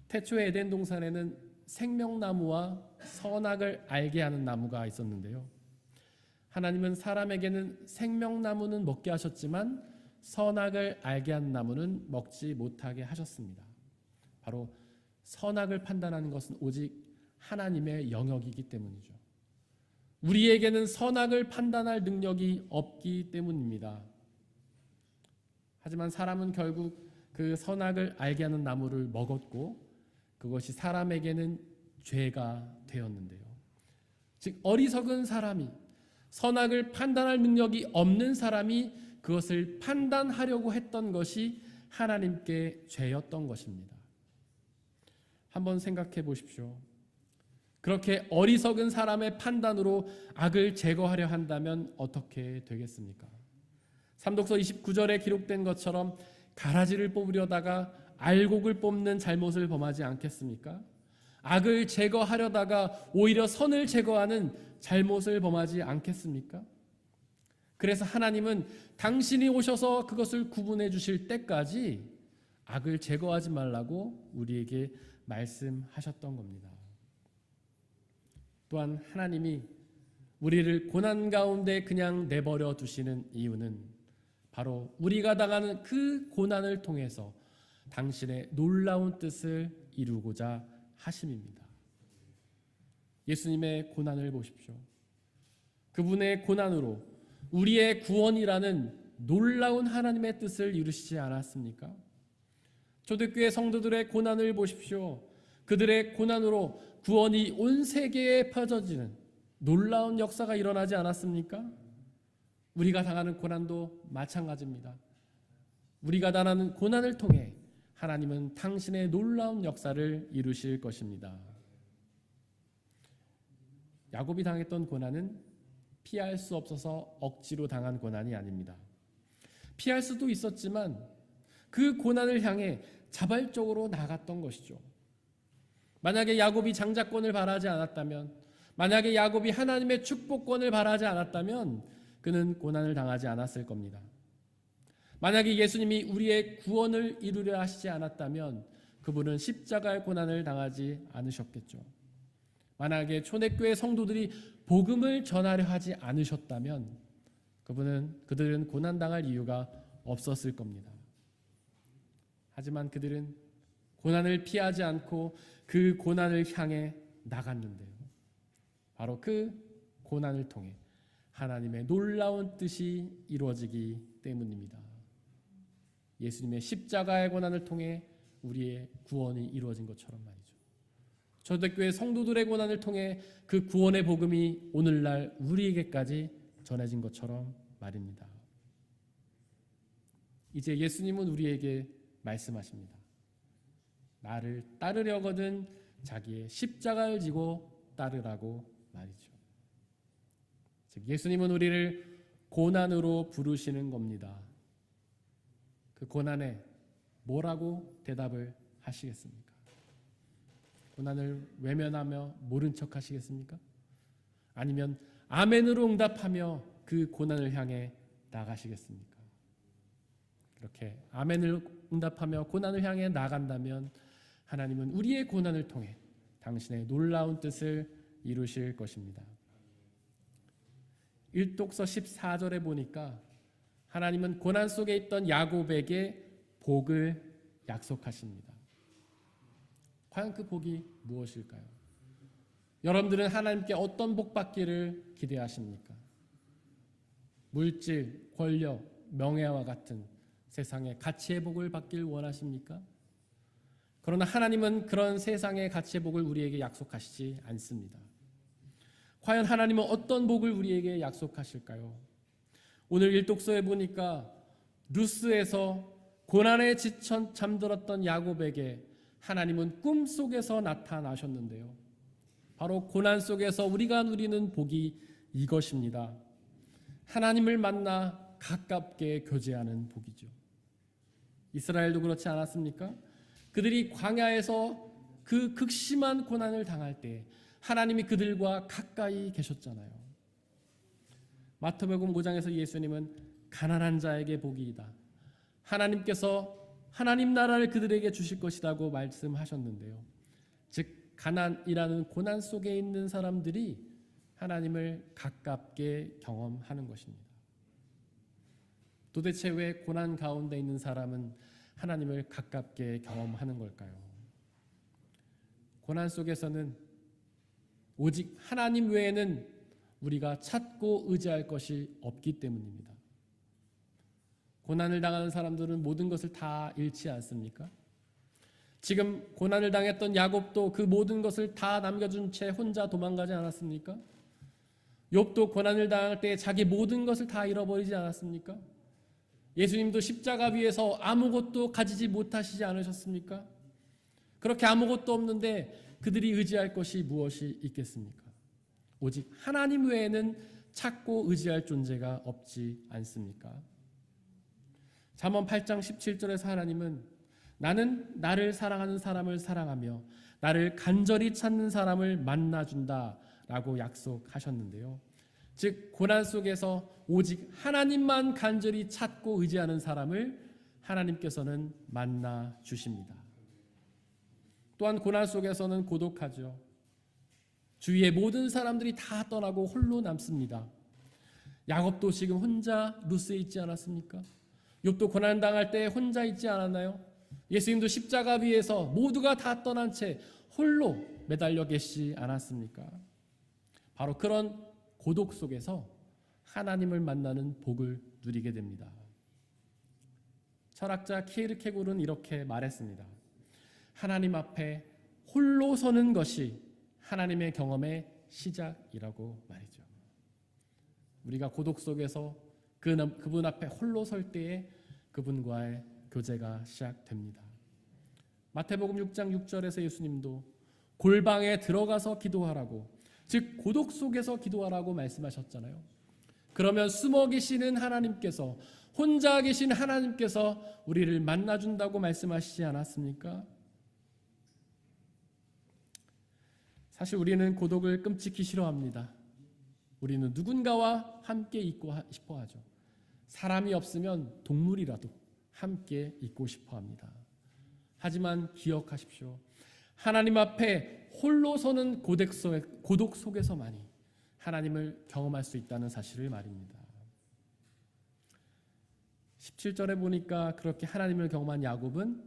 태초의 에덴 동산에는 생명나무와 선악을 알게 하는 나무가 있었는데요. 하나님은 사람에게는 생명나무는 먹게 하셨지만 선악을 알게 하는 나무는 먹지 못하게 하셨습니다. 바로 선악을 판단하는 것은 오직 하나님의 영역이기 때문이죠. 우리에게는 선악을 판단할 능력이 없기 때문입니다. 하지만 사람은 결국 그 선악을 알게 하는 나무를 먹었고 그것이 사람에게는 죄가 되었는데요. 즉 어리석은 사람이, 선악을 판단할 능력이 없는 사람이 그것을 판단하려고 했던 것이 하나님께 죄였던 것입니다. 한번 생각해 보십시오. 그렇게 어리석은 사람의 판단으로 악을 제거하려 한다면 어떻게 되겠습니까? 삼독서 29절에 기록된 것처럼 가라지를 뽑으려다가 알곡을 뽑는 잘못을 범하지 않겠습니까? 악을 제거하려다가 오히려 선을 제거하는 잘못을 범하지 않겠습니까? 그래서 하나님은 당신이 오셔서 그것을 구분해 주실 때까지 악을 제거하지 말라고 우리에게 말씀하셨던 겁니다. 또한 하나님이 우리를 고난 가운데 그냥 내버려 두시는 이유는 바로 우리가 당하는 그 고난을 통해서 당신의 놀라운 뜻을 이루고자 하심입니다. 예수님의 고난을 보십시오. 그분의 고난으로 우리의 구원이라는 놀라운 하나님의 뜻을 이루시지 않았습니까? 초대교회 성도들의 고난을 보십시오. 그들의 고난으로 구원이 온 세계에 펴져지는 놀라운 역사가 일어나지 않았습니까? 우리가 당하는 고난도 마찬가지입니다. 우리가 당하는 고난을 통해 하나님은 당신의 놀라운 역사를 이루실 것입니다. 야곱이 당했던 고난은 피할 수 없어서 억지로 당한 고난이 아닙니다. 피할 수도 있었지만 그 고난을 향해 자발적으로 나갔던 것이죠. 만약에 야곱이 장자권을 바라지 않았다면, 만약에 야곱이 하나님의 축복권을 바라지 않았다면 그는 고난을 당하지 않았을 겁니다. 만약에 예수님이 우리의 구원을 이루려 하시지 않았다면 그분은 십자가의 고난을 당하지 않으셨겠죠. 만약에 초대교회 성도들이 복음을 전하려 하지 않으셨다면 그들은 고난당할 이유가 없었을 겁니다. 하지만 그들은 고난을 피하지 않고 그 고난을 향해 나갔는데요. 바로 그 고난을 통해 하나님의 놀라운 뜻이 이루어지기 때문입니다. 예수님의 십자가의 고난을 통해 우리의 구원이 이루어진 것처럼 말이죠. 초대교회 성도들의 고난을 통해 그 구원의 복음이 오늘날 우리에게까지 전해진 것처럼 말입니다. 이제 예수님은 우리에게 말씀하십니다. 나를 따르려거든 자기의 십자가를 지고 따르라고 말이죠. 즉 예수님은 우리를 고난으로 부르시는 겁니다. 그 고난에 뭐라고 대답을 하시겠습니까? 고난을 외면하며 모른 척 하시겠습니까? 아니면 아멘으로 응답하며 그 고난을 향해 나가시겠습니까? 그렇게 아멘을 응답하며 고난을 향해 나간다면 하나님은 우리의 고난을 통해 당신의 놀라운 뜻을 이루실 것입니다. 일독서 14절에 보니까 하나님은 고난 속에 있던 야곱에게 복을 약속하십니다. 과연 그 복이 무엇일까요? 여러분들은 하나님께 어떤 복 받기를 기대하십니까? 물질, 권력, 명예와 같은 세상의 가치의 복을 받길 원하십니까? 그러나 하나님은 그런 세상의 가치의 복을 우리에게 약속하시지 않습니다. 과연 하나님은 어떤 복을 우리에게 약속하실까요? 오늘 일독서에 보니까 루스에서 고난에 지쳐 잠들었던 야곱에게 하나님은 꿈속에서 나타나셨는데요. 바로 고난 속에서 우리가 누리는 복이 이것입니다. 하나님을 만나 가깝게 교제하는 복이죠. 이스라엘도 그렇지 않았습니까? 그들이 광야에서 그 극심한 고난을 당할 때 하나님이 그들과 가까이 계셨잖아요. 마태복음 5장에서 예수님은 가난한 자에게 복이다, 하나님께서 하나님 나라를 그들에게 주실 것이라고 말씀하셨는데요. 즉 가난이라는 고난 속에 있는 사람들이 하나님을 가깝게 경험하는 것입니다. 도대체 왜 고난 가운데 있는 사람은 하나님을 가깝게 경험하는 걸까요? 고난 속에서는 오직 하나님 외에는 우리가 찾고 의지할 것이 없기 때문입니다. 고난을 당하는 사람들은 모든 것을 다 잃지 않습니까? 지금 고난을 당했던 야곱도 그 모든 것을 다 남겨준 채 혼자 도망가지 않았습니까? 욥도 고난을 당할 때 자기 모든 것을 다 잃어버리지 않았습니까? 예수님도 십자가 위에서 아무것도 가지지 못하시지 않으셨습니까? 그렇게 아무것도 없는데 그들이 의지할 것이 무엇이 있겠습니까? 오직 하나님 외에는 찾고 의지할 존재가 없지 않습니까? 잠언 8장 17절에서 하나님은 나는 나를 사랑하는 사람을 사랑하며 나를 간절히 찾는 사람을 만나준다 라고 약속하셨는데요. 즉 고난 속에서 오직 하나님만 간절히 찾고 의지하는 사람을 하나님께서는 만나 주십니다. 또한 고난 속에서는 고독하죠. 주위의 모든 사람들이 다 떠나고 홀로 남습니다. 야곱도 지금 혼자 루스에 있지 않았습니까? 욥도 고난 당할 때 혼자 있지 않았나요? 예수님도 십자가 위에서 모두가 다 떠난 채 홀로 매달려 계시지 않았습니까? 바로 그런 고독 속에서 하나님을 만나는 복을 누리게 됩니다. 철학자 키에르케고르는 이렇게 말했습니다. 하나님 앞에 홀로 서는 것이 하나님의 경험의 시작이라고 말이죠. 우리가 고독 속에서 그분 앞에 홀로 설 때에 그분과의 교제가 시작됩니다. 마태복음 6장 6절에서 예수님도 골방에 들어가서 기도하라고, 즉 고독 속에서 기도하라고 말씀하셨잖아요. 그러면 숨어 계시는 하나님께서, 혼자 계신 하나님께서 우리를 만나준다고 말씀하시지 않았습니까? 사실 우리는 고독을 끔찍히 싫어합니다. 우리는 누군가와 함께 있고 싶어 하죠. 사람이 없으면 동물이라도 함께 있고 싶어 합니다. 하지만 기억하십시오. 하나님 앞에 홀로 서는 고독 속에서만이 하나님을 경험할 수 있다는 사실을 말입니다. 17절에 보니까 그렇게 하나님을 경험한 야곱은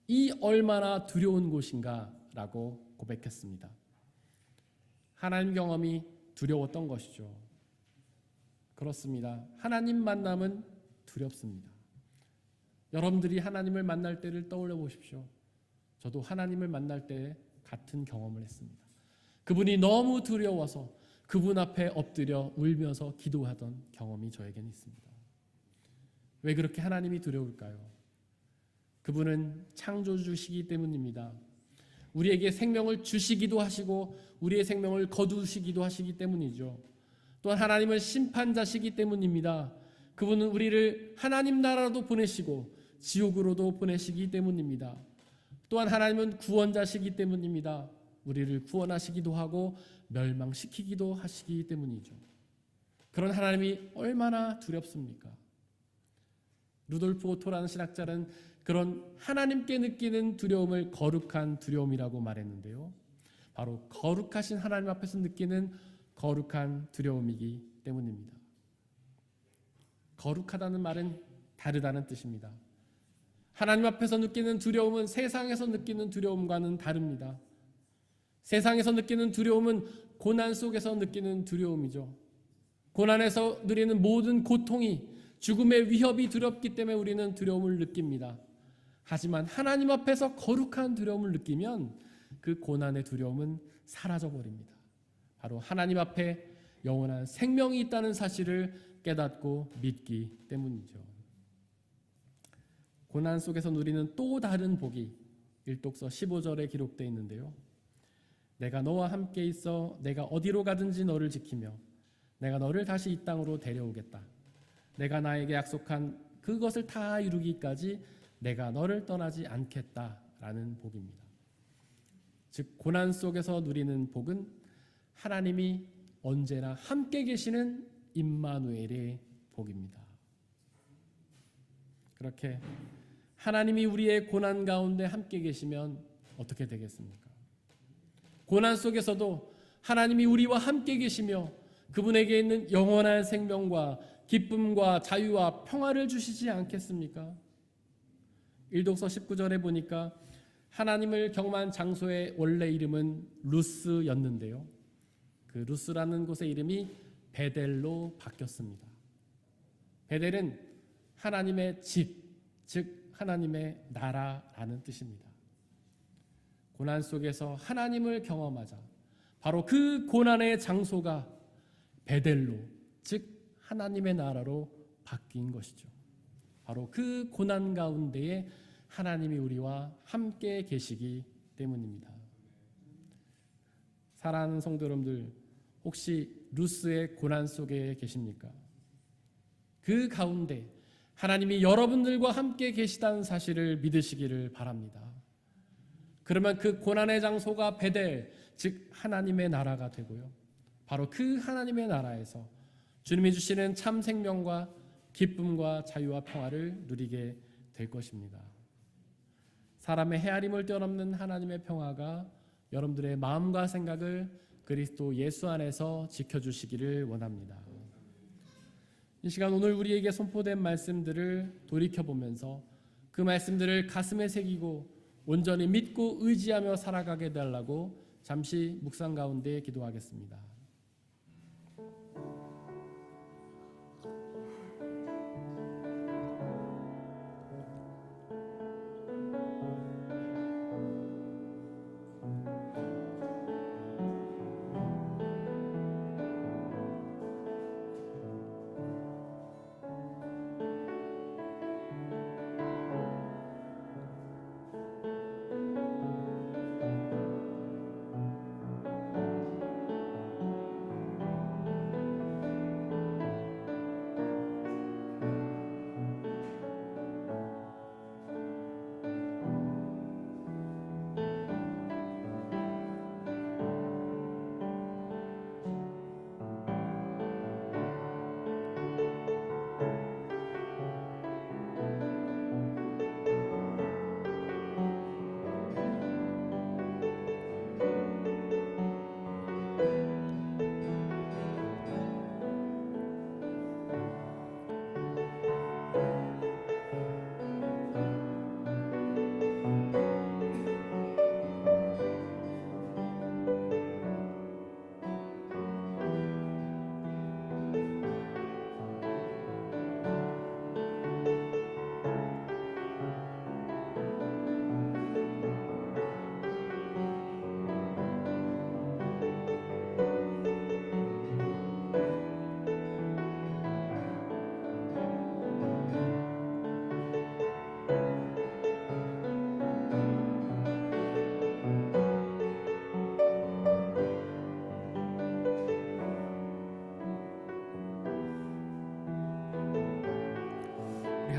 이 얼마나 두려운 곳인가 라고 고백했습니다. 하나님 경험이 두려웠던 것이죠. 그렇습니다. 하나님 만남은 두렵습니다. 여러분들이 하나님을 만날 때를 떠올려 보십시오. 저도 하나님을 만날 때 같은 경험을 했습니다. 그분이 너무 두려워서 그분 앞에 엎드려 울면서 기도하던 경험이 저에게는 있습니다. 왜 그렇게 하나님이 두려울까요? 그분은 창조주시기 때문입니다. 우리에게 생명을 주시기도 하시고 우리의 생명을 거두시기도 하시기 때문이죠. 또한 하나님은 심판자시기 때문입니다. 그분은 우리를 하나님 나라로도 보내시고 지옥으로도 보내시기 때문입니다. 또한 하나님은 구원자시기 때문입니다. 우리를 구원하시기도 하고 멸망시키기도 하시기 때문이죠. 그런 하나님이 얼마나 두렵습니까? 루돌프 오토라는 신학자는 그런 하나님께 느끼는 두려움을 거룩한 두려움이라고 말했는데요. 바로 거룩하신 하나님 앞에서 느끼는 거룩한 두려움이기 때문입니다. 거룩하다는 말은 다르다는 뜻입니다. 하나님 앞에서 느끼는 두려움은 세상에서 느끼는 두려움과는 다릅니다. 세상에서 느끼는 두려움은 고난 속에서 느끼는 두려움이죠. 고난에서 누리는 모든 고통이, 죽음의 위협이 두렵기 때문에 우리는 두려움을 느낍니다. 하지만 하나님 앞에서 거룩한 두려움을 느끼면 그 고난의 두려움은 사라져 버립니다. 바로 하나님 앞에 영원한 생명이 있다는 사실을 깨닫고 믿기 때문이죠. 고난 속에서 누리는 또 다른 복이 일독서 15절에 기록되어 있는데요. 내가 너와 함께 있어 내가 어디로 가든지 너를 지키며 내가 너를 다시 이 땅으로 데려오겠다. 내가 나에게 약속한 그것을 다 이루기까지 내가 너를 떠나지 않겠다라는 복입니다. 즉 고난 속에서 누리는 복은 하나님이 언제나 함께 계시는 임마누엘의 복입니다. 그렇게 하나님이 우리의 고난 가운데 함께 계시면 어떻게 되겠습니까? 고난 속에서도 하나님이 우리와 함께 계시며 그분에게 있는 영원한 생명과 기쁨과 자유와 평화를 주시지 않겠습니까? 일독서 19절에 보니까 하나님을 경배한 장소의 원래 이름은 루스였는데요. 그 루스라는 곳의 이름이 베델로 바뀌었습니다. 베델은 하나님의 집, 즉 하나님의 나라라는 뜻입니다. 고난 속에서 하나님을 경험하자. 바로 그 고난의 장소가 베델로, 즉 하나님의 나라로 바뀐 것이죠. 바로 그 고난 가운데에 하나님이 우리와 함께 계시기 때문입니다. 사랑하는 성도 여러분들, 혹시 루스의 고난 속에 계십니까? 그 가운데 하나님이 여러분들과 함께 계시다는 사실을 믿으시기를 바랍니다. 그러면 그 고난의 장소가 베델, 즉 하나님의 나라가 되고요. 바로 그 하나님의 나라에서 주님이 주시는 참 생명과 기쁨과 자유와 평화를 누리게 될 것입니다. 사람의 헤아림을 뛰어넘는 하나님의 평화가 여러분들의 마음과 생각을 그리스도 예수 안에서 지켜주시기를 원합니다. 이 시간 오늘 우리에게 선포된 말씀들을 돌이켜보면서 그 말씀들을 가슴에 새기고 온전히 믿고 의지하며 살아가게 해달라고 잠시 묵상 가운데 기도하겠습니다.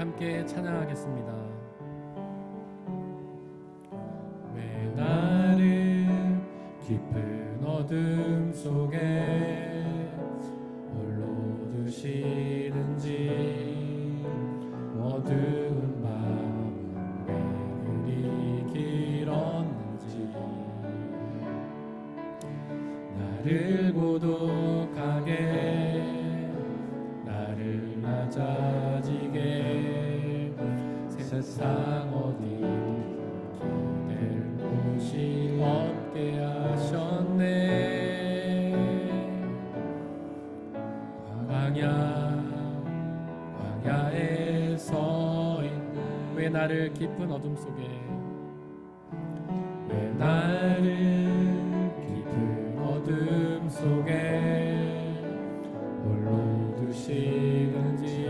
함께 찬양하겠습니다. 왜 나를 깊은 어둠 속에 홀로 두시는지 어두운 밤은 왜 그리 길었는지 나를 고독하게 나를 낮아지게 세상 어디 기댈 곳이 없게 하셨네. 광야에 서 있는 왜 왜 나를 깊은 어둠 속에 왜 나를 깊은 어둠 속에 홀로 두시는지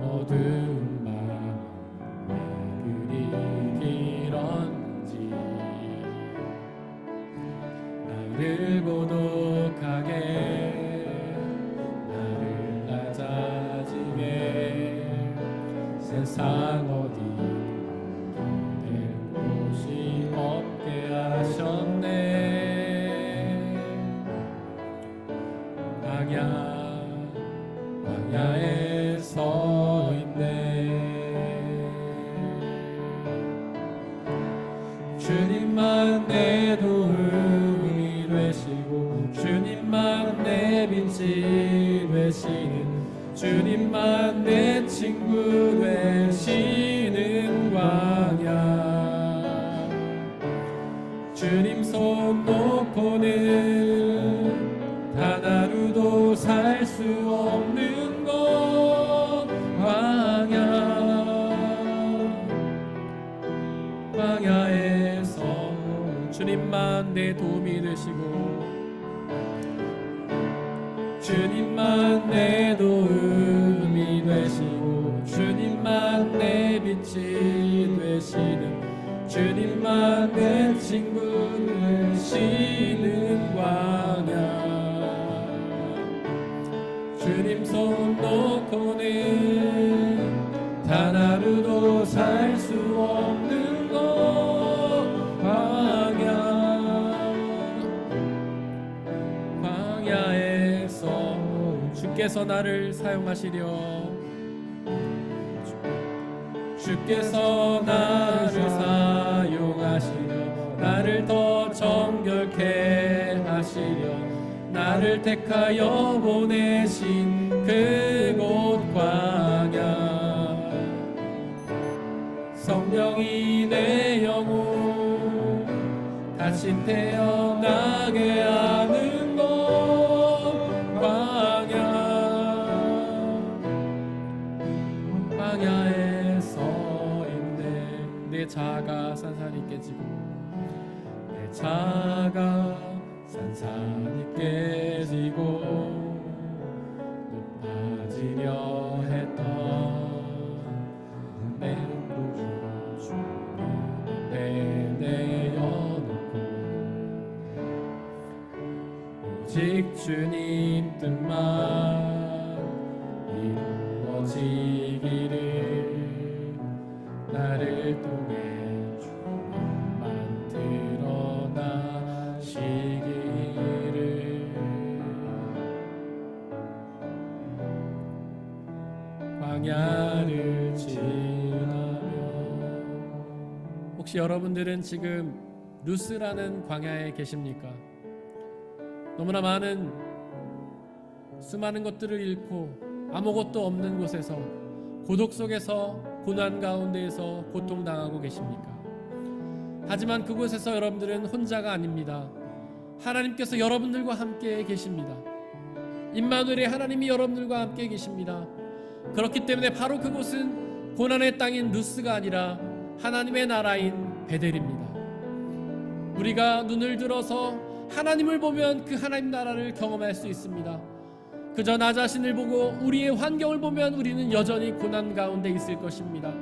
어두운 밤 왜 그리 길었는지 나를 고독하게 나를 낮아지게 세상 어디 될 곳이 없게 하셨네. 광야에 서 있네. 주님만 내 도움이 되시고 주님만 내 빛이 되시는 주님만 내 친구 되시는 광야. 주님 손 놓고는 단 하루도 살 수 없는 곳 광야에서 주님만 내 도움이 되시고 주님만 내 도움이 되시고 주님만 내 빛이 되시는 주님만 내 친구 되시는 광야. 주님 손 놓고는 단 하루도 살 수 없는 곳 광야에서 주께서 나를 사용하시려 주께서 나를 사용하시려 나를 더 정결케 하시려 나를 택하여 보내신 그곳 광야. 성령이 내 영혼 다시 태어나게 하는 곳 광야에 서 있네. 내 자아가 산산이 깨지고 내 자아가 산산이 깨지고 높아지려 했던 내 구주 주님에 내려놓고 오직 주님 뜻만 이루어지기를 나를 통해 주님만 드러나시기를. 광야를 지나며 혹시 여러분들은 지금 루스라는 광야에 계십니까? 너무나 많은 수많은 것들을 잃고 아무것도 없는 곳에서 고독 속에서 고난 가운데에서 고통당하고 계십니까? 하지만 그곳에서 여러분들은 혼자가 아닙니다. 하나님께서 여러분들과 함께 계십니다. 임마누엘의 하나님이 여러분들과 함께 계십니다. 그렇기 때문에 바로 그곳은 고난의 땅인 루스가 아니라 하나님의 나라인 베델입니다. 우리가 눈을 들어서 하나님을 보면 그 하나님 나라를 경험할 수 있습니다. 그저 나 자신을 보고 우리의 환경을 보면 우리는 여전히 고난 가운데 있을 것입니다.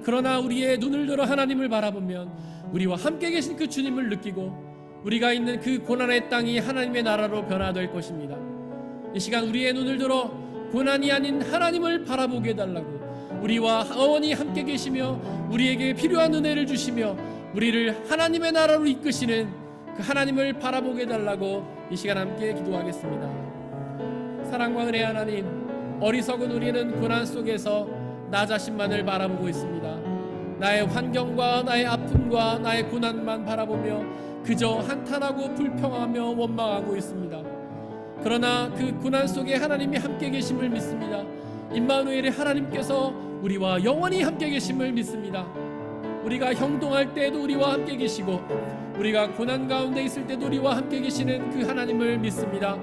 그러나 우리의 눈을 들어 하나님을 바라보면 우리와 함께 계신 그 주님을 느끼고 우리가 있는 그 고난의 땅이 하나님의 나라로 변화될 것입니다. 이 시간 우리의 눈을 들어 고난이 아닌 하나님을 바라보게 해달라고, 우리와 영원히 함께 계시며 우리에게 필요한 은혜를 주시며 우리를 하나님의 나라로 이끄시는 그 하나님을 바라보게 해달라고 이 시간 함께 기도하겠습니다. 사랑과 은혜 하나님, 어리석은 우리는 고난 속에서 나 자신만을 바라보고 있습니다. 나의 환경과 나의 아픔과 나의 고난만 바라보며 그저 한탄하고 불평하며 원망하고 있습니다. 그러나 그 고난 속에 하나님이 함께 계심을 믿습니다. 임마누엘의 하나님께서 우리와 영원히 함께 계심을 믿습니다. 우리가 형통할 때에도 우리와 함께 계시고 우리가 고난 가운데 있을 때도 우리와 함께 계시는 그 하나님을 믿습니다.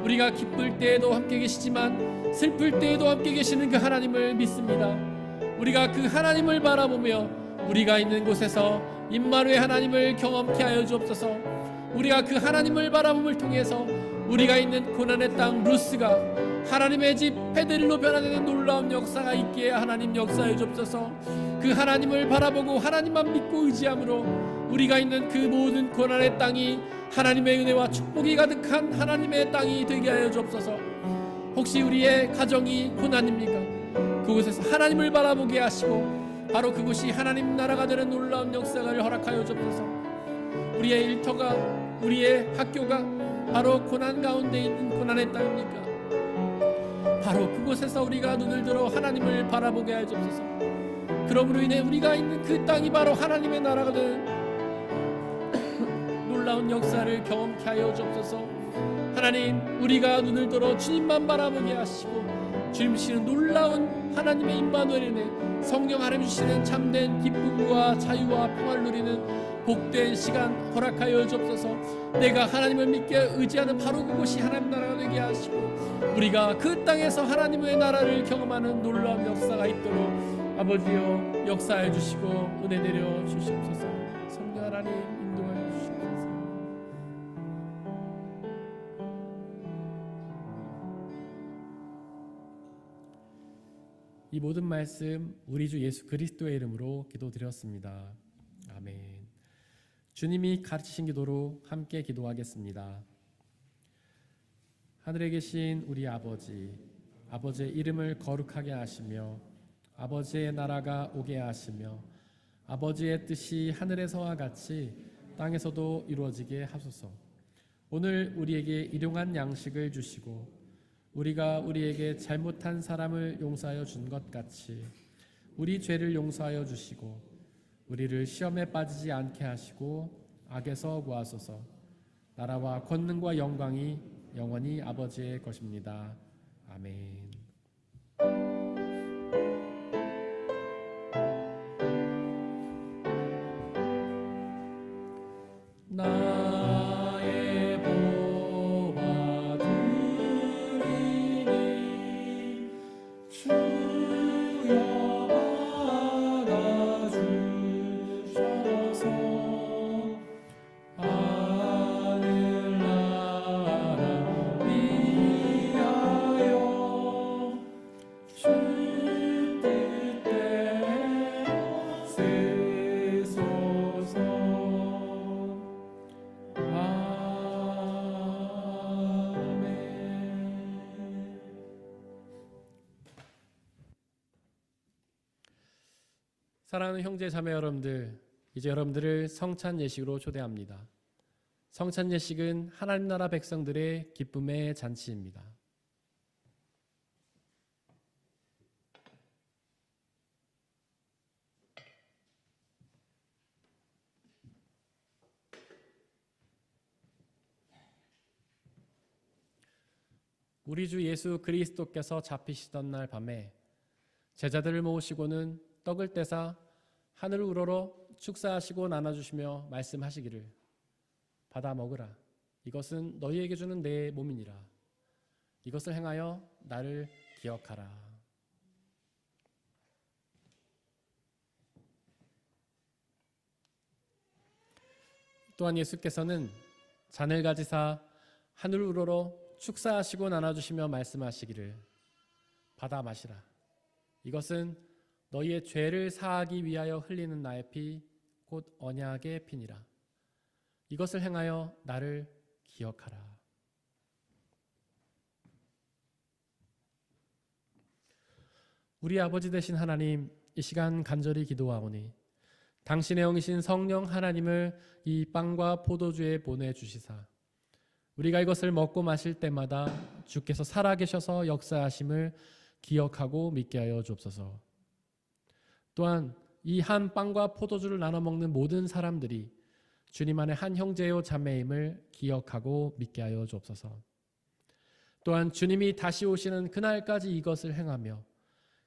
우리가 기쁠 때에도 함께 계시지만 슬플 때에도 함께 계시는 그 하나님을 믿습니다. 우리가 그 하나님을 바라보며 우리가 있는 곳에서 임마누엘 하나님을 경험케 하여 주옵소서. 우리가 그 하나님을 바라봄을 통해서 우리가 있는 고난의 땅 루스가 하나님의 집 베델로 변화되는 놀라운 역사가 있기에 하나님 역사해 주옵소서. 그 하나님을 바라보고 하나님만 믿고 의지함으로 우리가 있는 그 모든 고난의 땅이 하나님의 은혜와 축복이 가득한 하나님의 땅이 되게 하여 주옵소서. 혹시 우리의 가정이 고난입니까? 그곳에서 하나님을 바라보게 하시고 바로 그곳이 하나님 나라가 되는 놀라운 역사를 허락하여 주옵소서. 우리의 일터가, 우리의 학교가 바로 고난 가운데 있는 고난의 땅입니까? 바로 그곳에서 우리가 눈을 들어 하나님을 바라보게 하여 주옵소서. 그러므로 인해 우리가 있는 그 땅이 바로 하나님의 나라가 되는 놀라운 역사를 경험케 하여 주옵소서. 하나님, 우리가 눈을 들어 주님만 바라보게 하시고 주님 주시는 놀라운 하나님의 임마누엘이네 성령 하나님 주시는 참된 기쁨과 자유와 평화를 누리는 복된 시간 허락하여 주옵소서. 내가 하나님을 믿게 의지하는 바로 그곳이 하나님 나라가 되게 하시고 우리가 그 땅에서 하나님의 나라를 경험하는 놀라운 역사가 있도록 아버지여 역사해 주시고 은혜 내려 주시옵소서. 성령 하나님 인도하여 주시옵소서. 이 모든 말씀 우리 주 예수 그리스도의 이름으로 기도드렸습니다. 아멘. 주님이 가르치신 기도로 함께 기도하겠습니다. 하늘에 계신 우리 아버지, 아버지의 이름을 거룩하게 하시며 아버지의 나라가 오게 하시며 아버지의 뜻이 하늘에서와 같이 땅에서도 이루어지게 하소서. 오늘 우리에게 일용할 양식을 주시고 우리가 우리에게 잘못한 사람을 용서하여 준 것 같이 우리 죄를 용서하여 주시고 우리를 시험에 빠지지 않게 하시고 악에서 구하소서. 나라와 권능과 영광이 영원히 아버지의 것입니다. 아멘. 나의 보화 드리니 주여 받아주셔서 하늘나라 위하여 주 뜻대로 쓰소서. 사랑하는 형제 자매 여러분들, 이제 여러분들을 성찬 예식으로 초대합니다. 성찬 예식은 하나님 나라 백성들의 기쁨의 잔치입니다. 우리 주 예수 그리스도께서 잡히시던 날 밤에 제자들을 모으시고는 떡을 떼사 하늘 우러러 축사하시고 나눠주시며 말씀하시기를 받아 먹으라. 이것은 너희에게 주는 내 몸이니라. 이것을 행하여 나를 기억하라. 또한 예수께서는 잔을 가지사 하늘 우러러 축사하시고 나눠주시며 말씀하시기를 받아 마시라. 이것은 너희의 죄를 사하기 위하여 흘리는 나의 피 곧 언약의 피니라. 이것을 행하여 나를 기억하라. 우리 아버지 되신 하나님, 이 시간 간절히 기도하오니 당신의 영이신 성령 하나님을 이 빵과 포도주에 보내주시사 우리가 이것을 먹고 마실 때마다 주께서 살아계셔서 역사하심을 기억하고 믿게 하여 주옵소서. 또한 이 한 빵과 포도주를 나눠 먹는 모든 사람들이 주님 안에 한 형제요 자매임을 기억하고 믿게 하여 주옵소서. 또한 주님이 다시 오시는 그날까지 이것을 행하며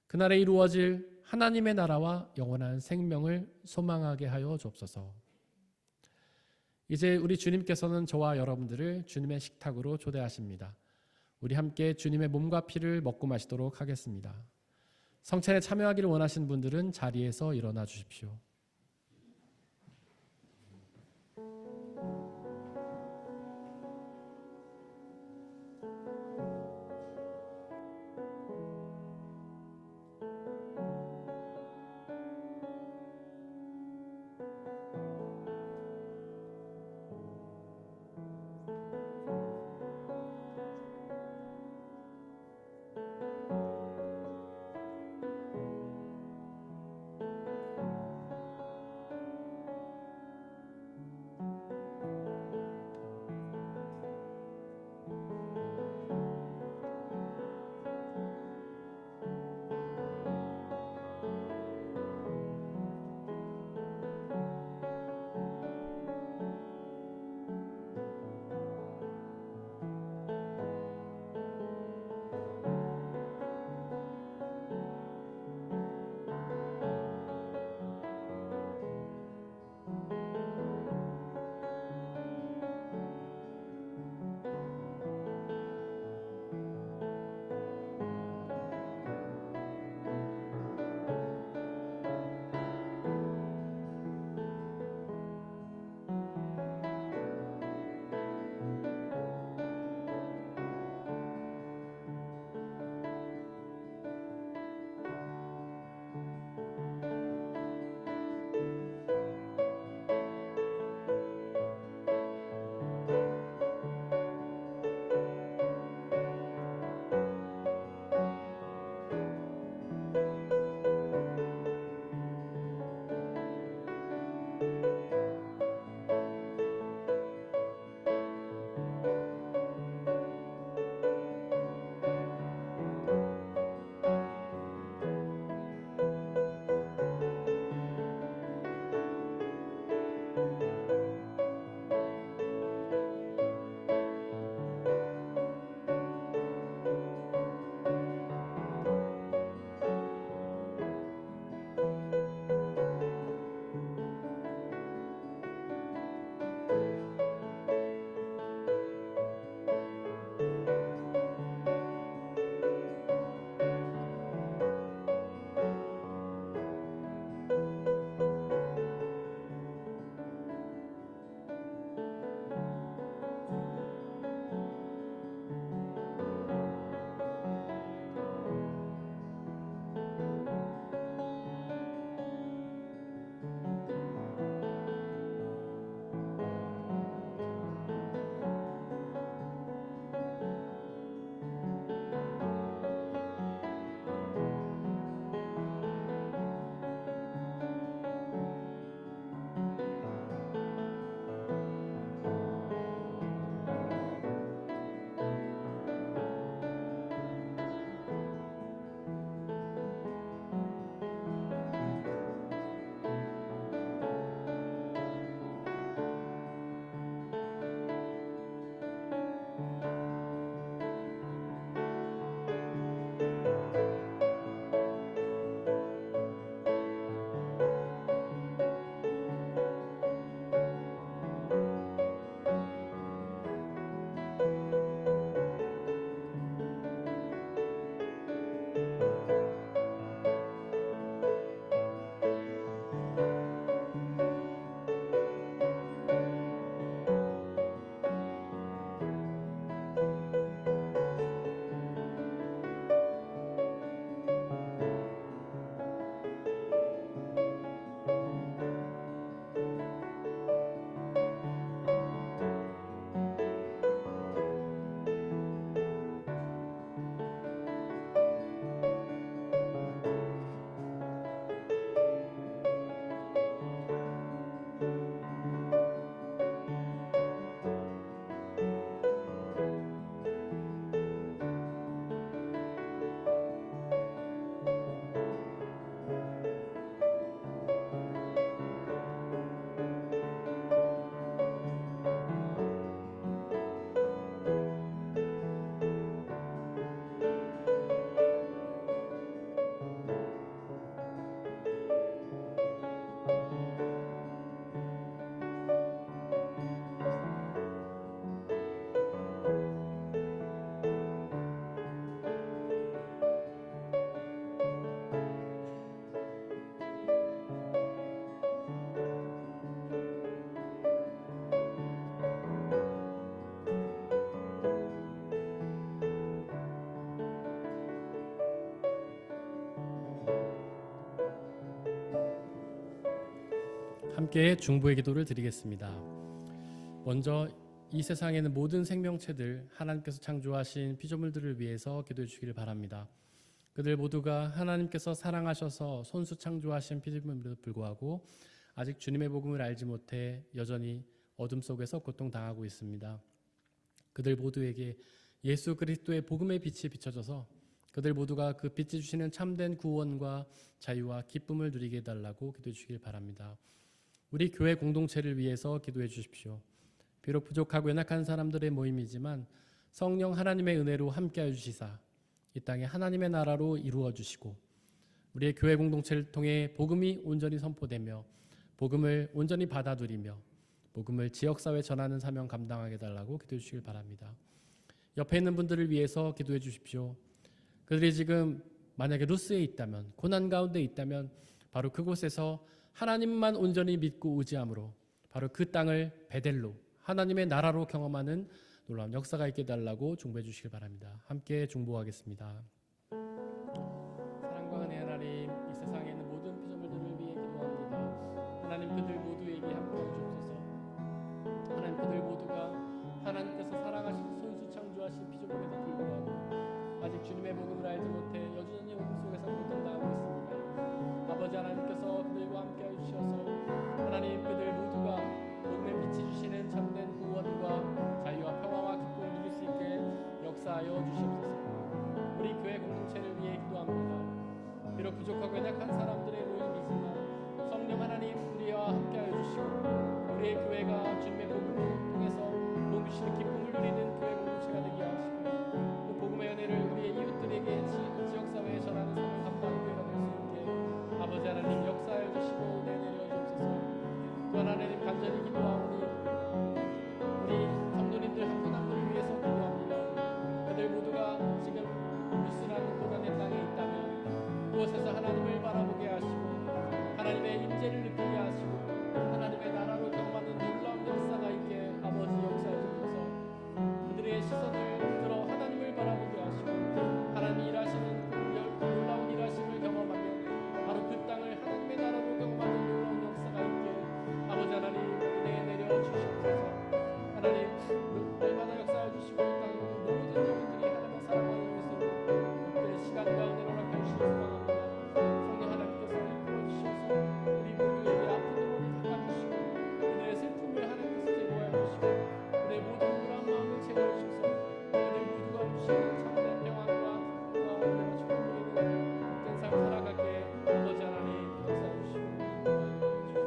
그날에 이루어질 하나님의 나라와 영원한 생명을 소망하게 하여 주옵소서. 이제 우리 주님께서는 저와 여러분들을 주님의 식탁으로 초대하십니다. 우리 함께 주님의 몸과 피를 먹고 마시도록 하겠습니다. 성찬에 참여하기를 원하시는 분들은 자리에서 일어나 주십시오. 함께 중보의 기도를 드리겠습니다. 먼저 이 세상에 있는 모든 생명체들, 하나님께서 창조하신 피조물들을 위해서 기도해 주시기를 바랍니다. 그들 모두가 하나님께서 사랑하셔서 손수 창조하신 피조물임에도 불구하고 아직 주님의 복음을 알지 못해 여전히 어둠 속에서 고통당하고 있습니다. 그들 모두에게 예수 그리스도의 복음의 빛이 비춰져서 그들 모두가 그 빛이 주시는 참된 구원과 자유와 기쁨을 누리게 해달라고 기도해 주시길 바랍니다. 우리 교회 공동체를 위해서 기도해 주십시오. 비록 부족하고 연약한 사람들의 모임이지만 성령 하나님의 은혜로 함께하여 주시사 이 땅에 하나님의 나라로 이루어 주시고 우리의 교회 공동체를 통해 복음이 온전히 선포되며 복음을 온전히 받아들이며 복음을 지역사회에 전하는 사명 감당하게 해달라고 기도해 주시길 바랍니다. 옆에 있는 분들을 위해서 기도해 주십시오. 그들이 지금 만약에 루스에 있다면, 고난 가운데 있다면 바로 그곳에서 하나님만 온전히 믿고 의지함으로 바로 그 땅을 베델로 하나님의 나라로 경험하는 놀라운 역사가 있게 해달라고 중보해 주시길 바랍니다. 함께 중보하겠습니다. 사랑과 은혜의 하나님, 이 세상에 있는 모든 피조물들을 위해 기도합니다. 하나님, 그들 모두에게 함께해 주옵소서. 하나님, 그들 모두가 하나님께서 사랑하시는 손수 창조하신 피조물에도 불구하고 아직 주님의 복음을 알지 못해 여전히 어둠 속에서 고통당하고 있습니다. 아버지 하나님께서 그들과 함께해 주셔서 하나님, 그들 모두가 복음의 빛이 주시는 참된 구원과 자유와 평화와 기쁨을 누릴 수 있게 역사하여 주시옵소서. 우리 교회 공동체를 위해 기도합니다. 비록 부족하고 연약한 사람들의 모임이지만 성령 하나님, 우리와 함께하여 주시고 우리의 교회가 주님의 복음을 통해서 복음 주시는 기쁨을 누리는 교회 공동체가 되게 하시고 그 복음의 은혜를 우리의 이웃들에게 지역사회에 전하는 사명 감당하는 교회가 될 수 있게 아버지 하나님 역사하여 주시고 은혜 내려 주옵소서. 또한 하나님 간절히 기도하오니 우리 성도님들 한 분 한 분을 위해서 기도합니다. 그들 모두가 지금 루스라는 고난의 땅에 있다면 그곳에서 하나님을 바라보게 하시고 하나님의 임재를 느끼게 하시고 하나님의 나라로 경험하는 놀라운 역사가 있게 아버지 역사해 주셔서 그들의 시선을 들어 하나님을 바라보게 하시고 하나님이 일하시는 놀라운 일하심을 경험하며 바로 그 땅을 하나님의 나라로 경험하는 놀라운 역사가 있게 아버지 하나님 은혜 내려 주시옵소서. 하나님 날마다 역사해 주시고 이 땅의 모든 영혼들이 하나님의 사랑을 누릴 수 있는 그들의 시간과 은혜로 허락해 주시기 소망합니다. 성령 하나님께서 이끌어 주셔서 우리 모두에게 아픈 눈물을 닦아주시고 그들의 슬픔을 하나님께서 제거해 주시고 그들의 모든 불안 마음을 제거해 주셔서 그들 모두가 주시는 참된 평안과 은혜로 축복을 있는 복된 삶 살아가게 아버지 하나님 역사해 주시고 인도하여 주시옵소서.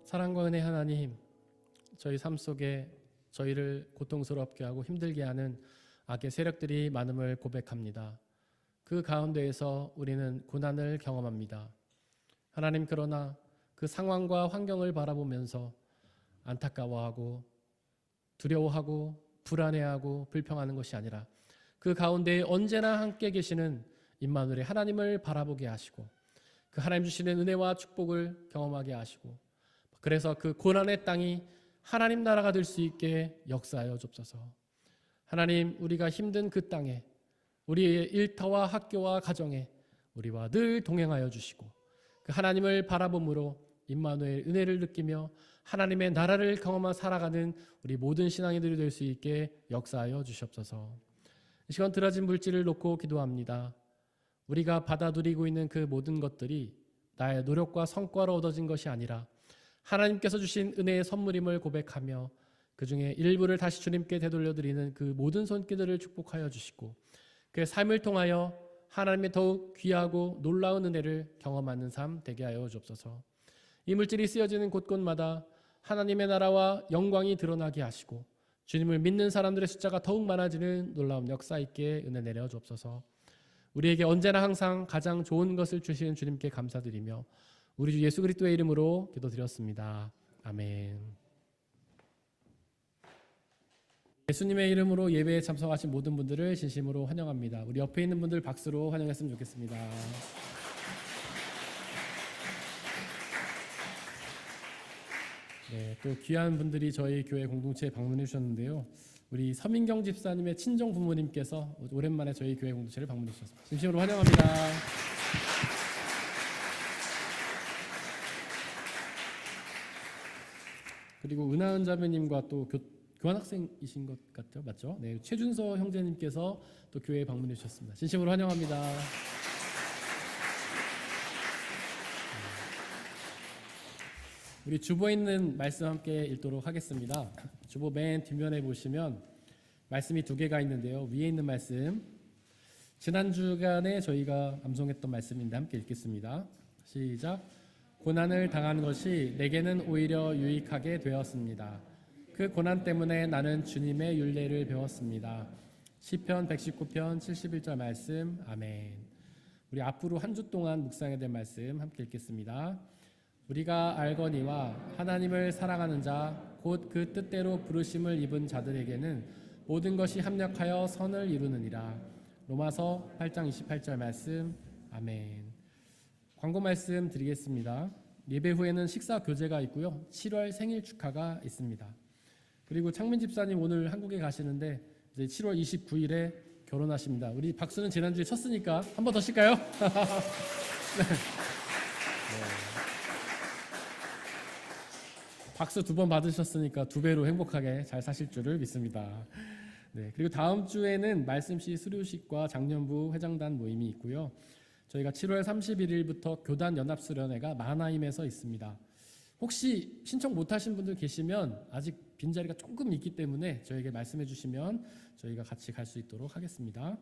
사랑과 은혜 하나님, 저희 삶 속에 저희를 고통스럽게 하고 힘들게 하는 악의 세력들이 많음을 고백합니다. 그 가운데에서 우리는 고난을 경험합니다. 하나님, 그러나 그 상황과 환경을 바라보면서 안타까워하고 두려워하고 불안해하고 불평하는 것이 아니라 그 가운데에 언제나 함께 계시는 임마누엘의 하나님을 바라보게 하시고 그 하나님 주시는 은혜와 축복을 경험하게 하시고 그래서 그 고난의 땅이 하나님 나라가 될 수 있게 역사하여 주옵소서. 하나님, 우리가 힘든 그 땅에 우리의 일터와 학교와 가정에 우리와 늘 동행하여 주시고 그 하나님을 바라봄으로 임마누엘 은혜를 느끼며 하나님의 나라를 경험하며 살아가는 우리 모든 신앙인들이 될 수 있게 역사하여 주시옵소서. 이 시간 드러진 물질을 놓고 기도합니다. 우리가 받아들이고 있는 그 모든 것들이 나의 노력과 성과로 얻어진 것이 아니라 하나님께서 주신 은혜의 선물임을 고백하며 그 중에 일부를 다시 주님께 되돌려드리는 그 모든 손길들을 축복하여 주시고 그의 삶을 통하여 하나님의 더욱 귀하고 놀라운 은혜를 경험하는 삶 되게 하여 주옵소서. 이 물질이 쓰여지는 곳곳마다 하나님의 나라와 영광이 드러나게 하시고 주님을 믿는 사람들의 숫자가 더욱 많아지는 놀라운 역사 있게 은혜 내려 주옵소서. 우리에게 언제나 항상 가장 좋은 것을 주시는 주님께 감사드리며 우리 주 예수 그리스도의 이름으로 기도드렸습니다. 아멘. 예수님의 이름으로 예배에 참석하신 모든 분들을 진심으로 환영합니다. 우리 옆에 있는 분들 박수로 환영했으면 좋겠습니다. 네, 또 귀한 분들이 저희 교회 공동체에 방문해 주셨는데요. 우리 서민경 집사님의 친정 부모님께서 오랜만에 저희 교회 공동체를 방문해 주셨습니다. 진심으로 환영합니다. 그리고 은하은 자매님과 또 교환학생이신 것 같죠? 맞죠? 네, 최준서 형제님께서 또 교회에 방문해 주셨습니다. 진심으로 환영합니다. 우리 주보에 있는 말씀 함께 읽도록 하겠습니다. 주보 맨 뒷면에 보시면 말씀이 두 개가 있는데요. 위에 있는 말씀, 지난 주간에 저희가 암송했던 말씀인데 함께 읽겠습니다. 시작. 고난을 당한 것이 내게는 오히려 유익하게 되었습니다. 그 고난 때문에 나는 주님의 율례를 배웠습니다. 시편 119편 71절 말씀. 아멘. 우리 앞으로 한 주 동안 묵상해야 될 말씀 함께 읽겠습니다. 우리가 알거니와 하나님을 사랑하는 자 곧 그 뜻대로 부르심을 입은 자들에게는 모든 것이 합력하여 선을 이루느니라. 로마서 8장 28절 말씀. 아멘. 광고 말씀 드리겠습니다. 예배 후에는 식사 교제가 있고요. 7월 생일 축하가 있습니다. 그리고 창민 집사님 오늘 한국에 가시는데 이제 7월 29일에 결혼하십니다. 우리 박수는 지난주에 쳤으니까 한 번 더 칠까요? 네. 박수 2번 받으셨으니까 2배로 행복하게 잘 사실 줄을 믿습니다. 네, 그리고 다음 주에는 말씀시 수료식과 장년부 회장단 모임이 있고요. 저희가 7월 31일부터 교단 연합수련회가 마하나임에서 있습니다. 혹시 신청 못하신 분들 계시면 아직 빈자리가 조금 있기 때문에 저에게 말씀해 주시면 저희가 같이 갈 수 있도록 하겠습니다.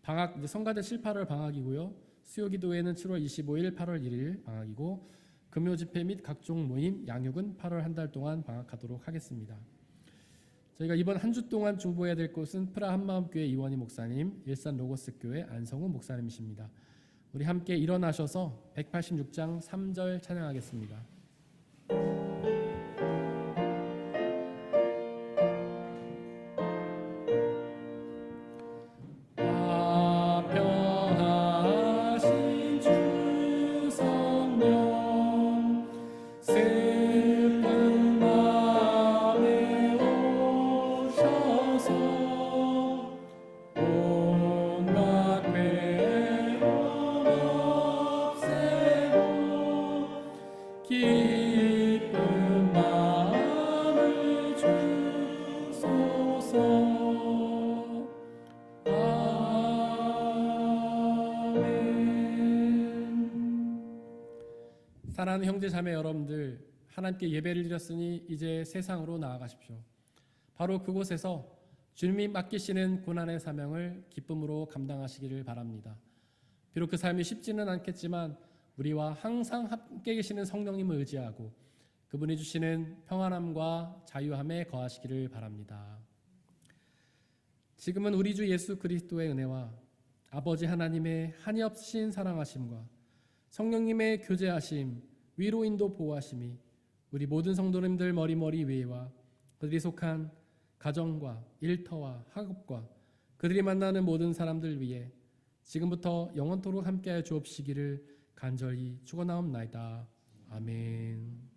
방학, 이제 성가대 7, 8월 방학이고요. 수요기도회는 7월 25일, 8월 1일 방학이고 금요 집회 및 각종 모임, 양육은 8월 한 달 동안 방학하도록 하겠습니다. 저희가 이번 한 주 동안 중보해야 될 곳은 프라 한마음교회 이원희 목사님, 일산 로고스 교회 안성훈 목사님이십니다. 우리 함께 일어나셔서 186장 3절 찬양하겠습니다. 사랑하는 형제 자매 여러분들, 하나님께 예배를 드렸으니 이제 세상으로 나아가십시오. 바로 그곳에서 주님이 맡기시는 고난의 사명을 기쁨으로 감당하시기를 바랍니다. 비록 그 삶이 쉽지는 않겠지만 우리와 항상 함께 계시는 성령님을 의지하고 그분이 주시는 평안함과 자유함에 거하시기를 바랍니다. 지금은 우리 주 예수 그리스도의 은혜와 아버지 하나님의 한이없으신 사랑하심과 성령님의 교제하심, 위로인도 보호하심이 우리 모든 성도님들 머리머리 위에와 그들이 속한 가정과 일터와 학업과 그들이 만나는 모든 사람들 위에 지금부터 영원토록 함께하여 주옵시기를 간절히 축원하옵나이다. 아멘.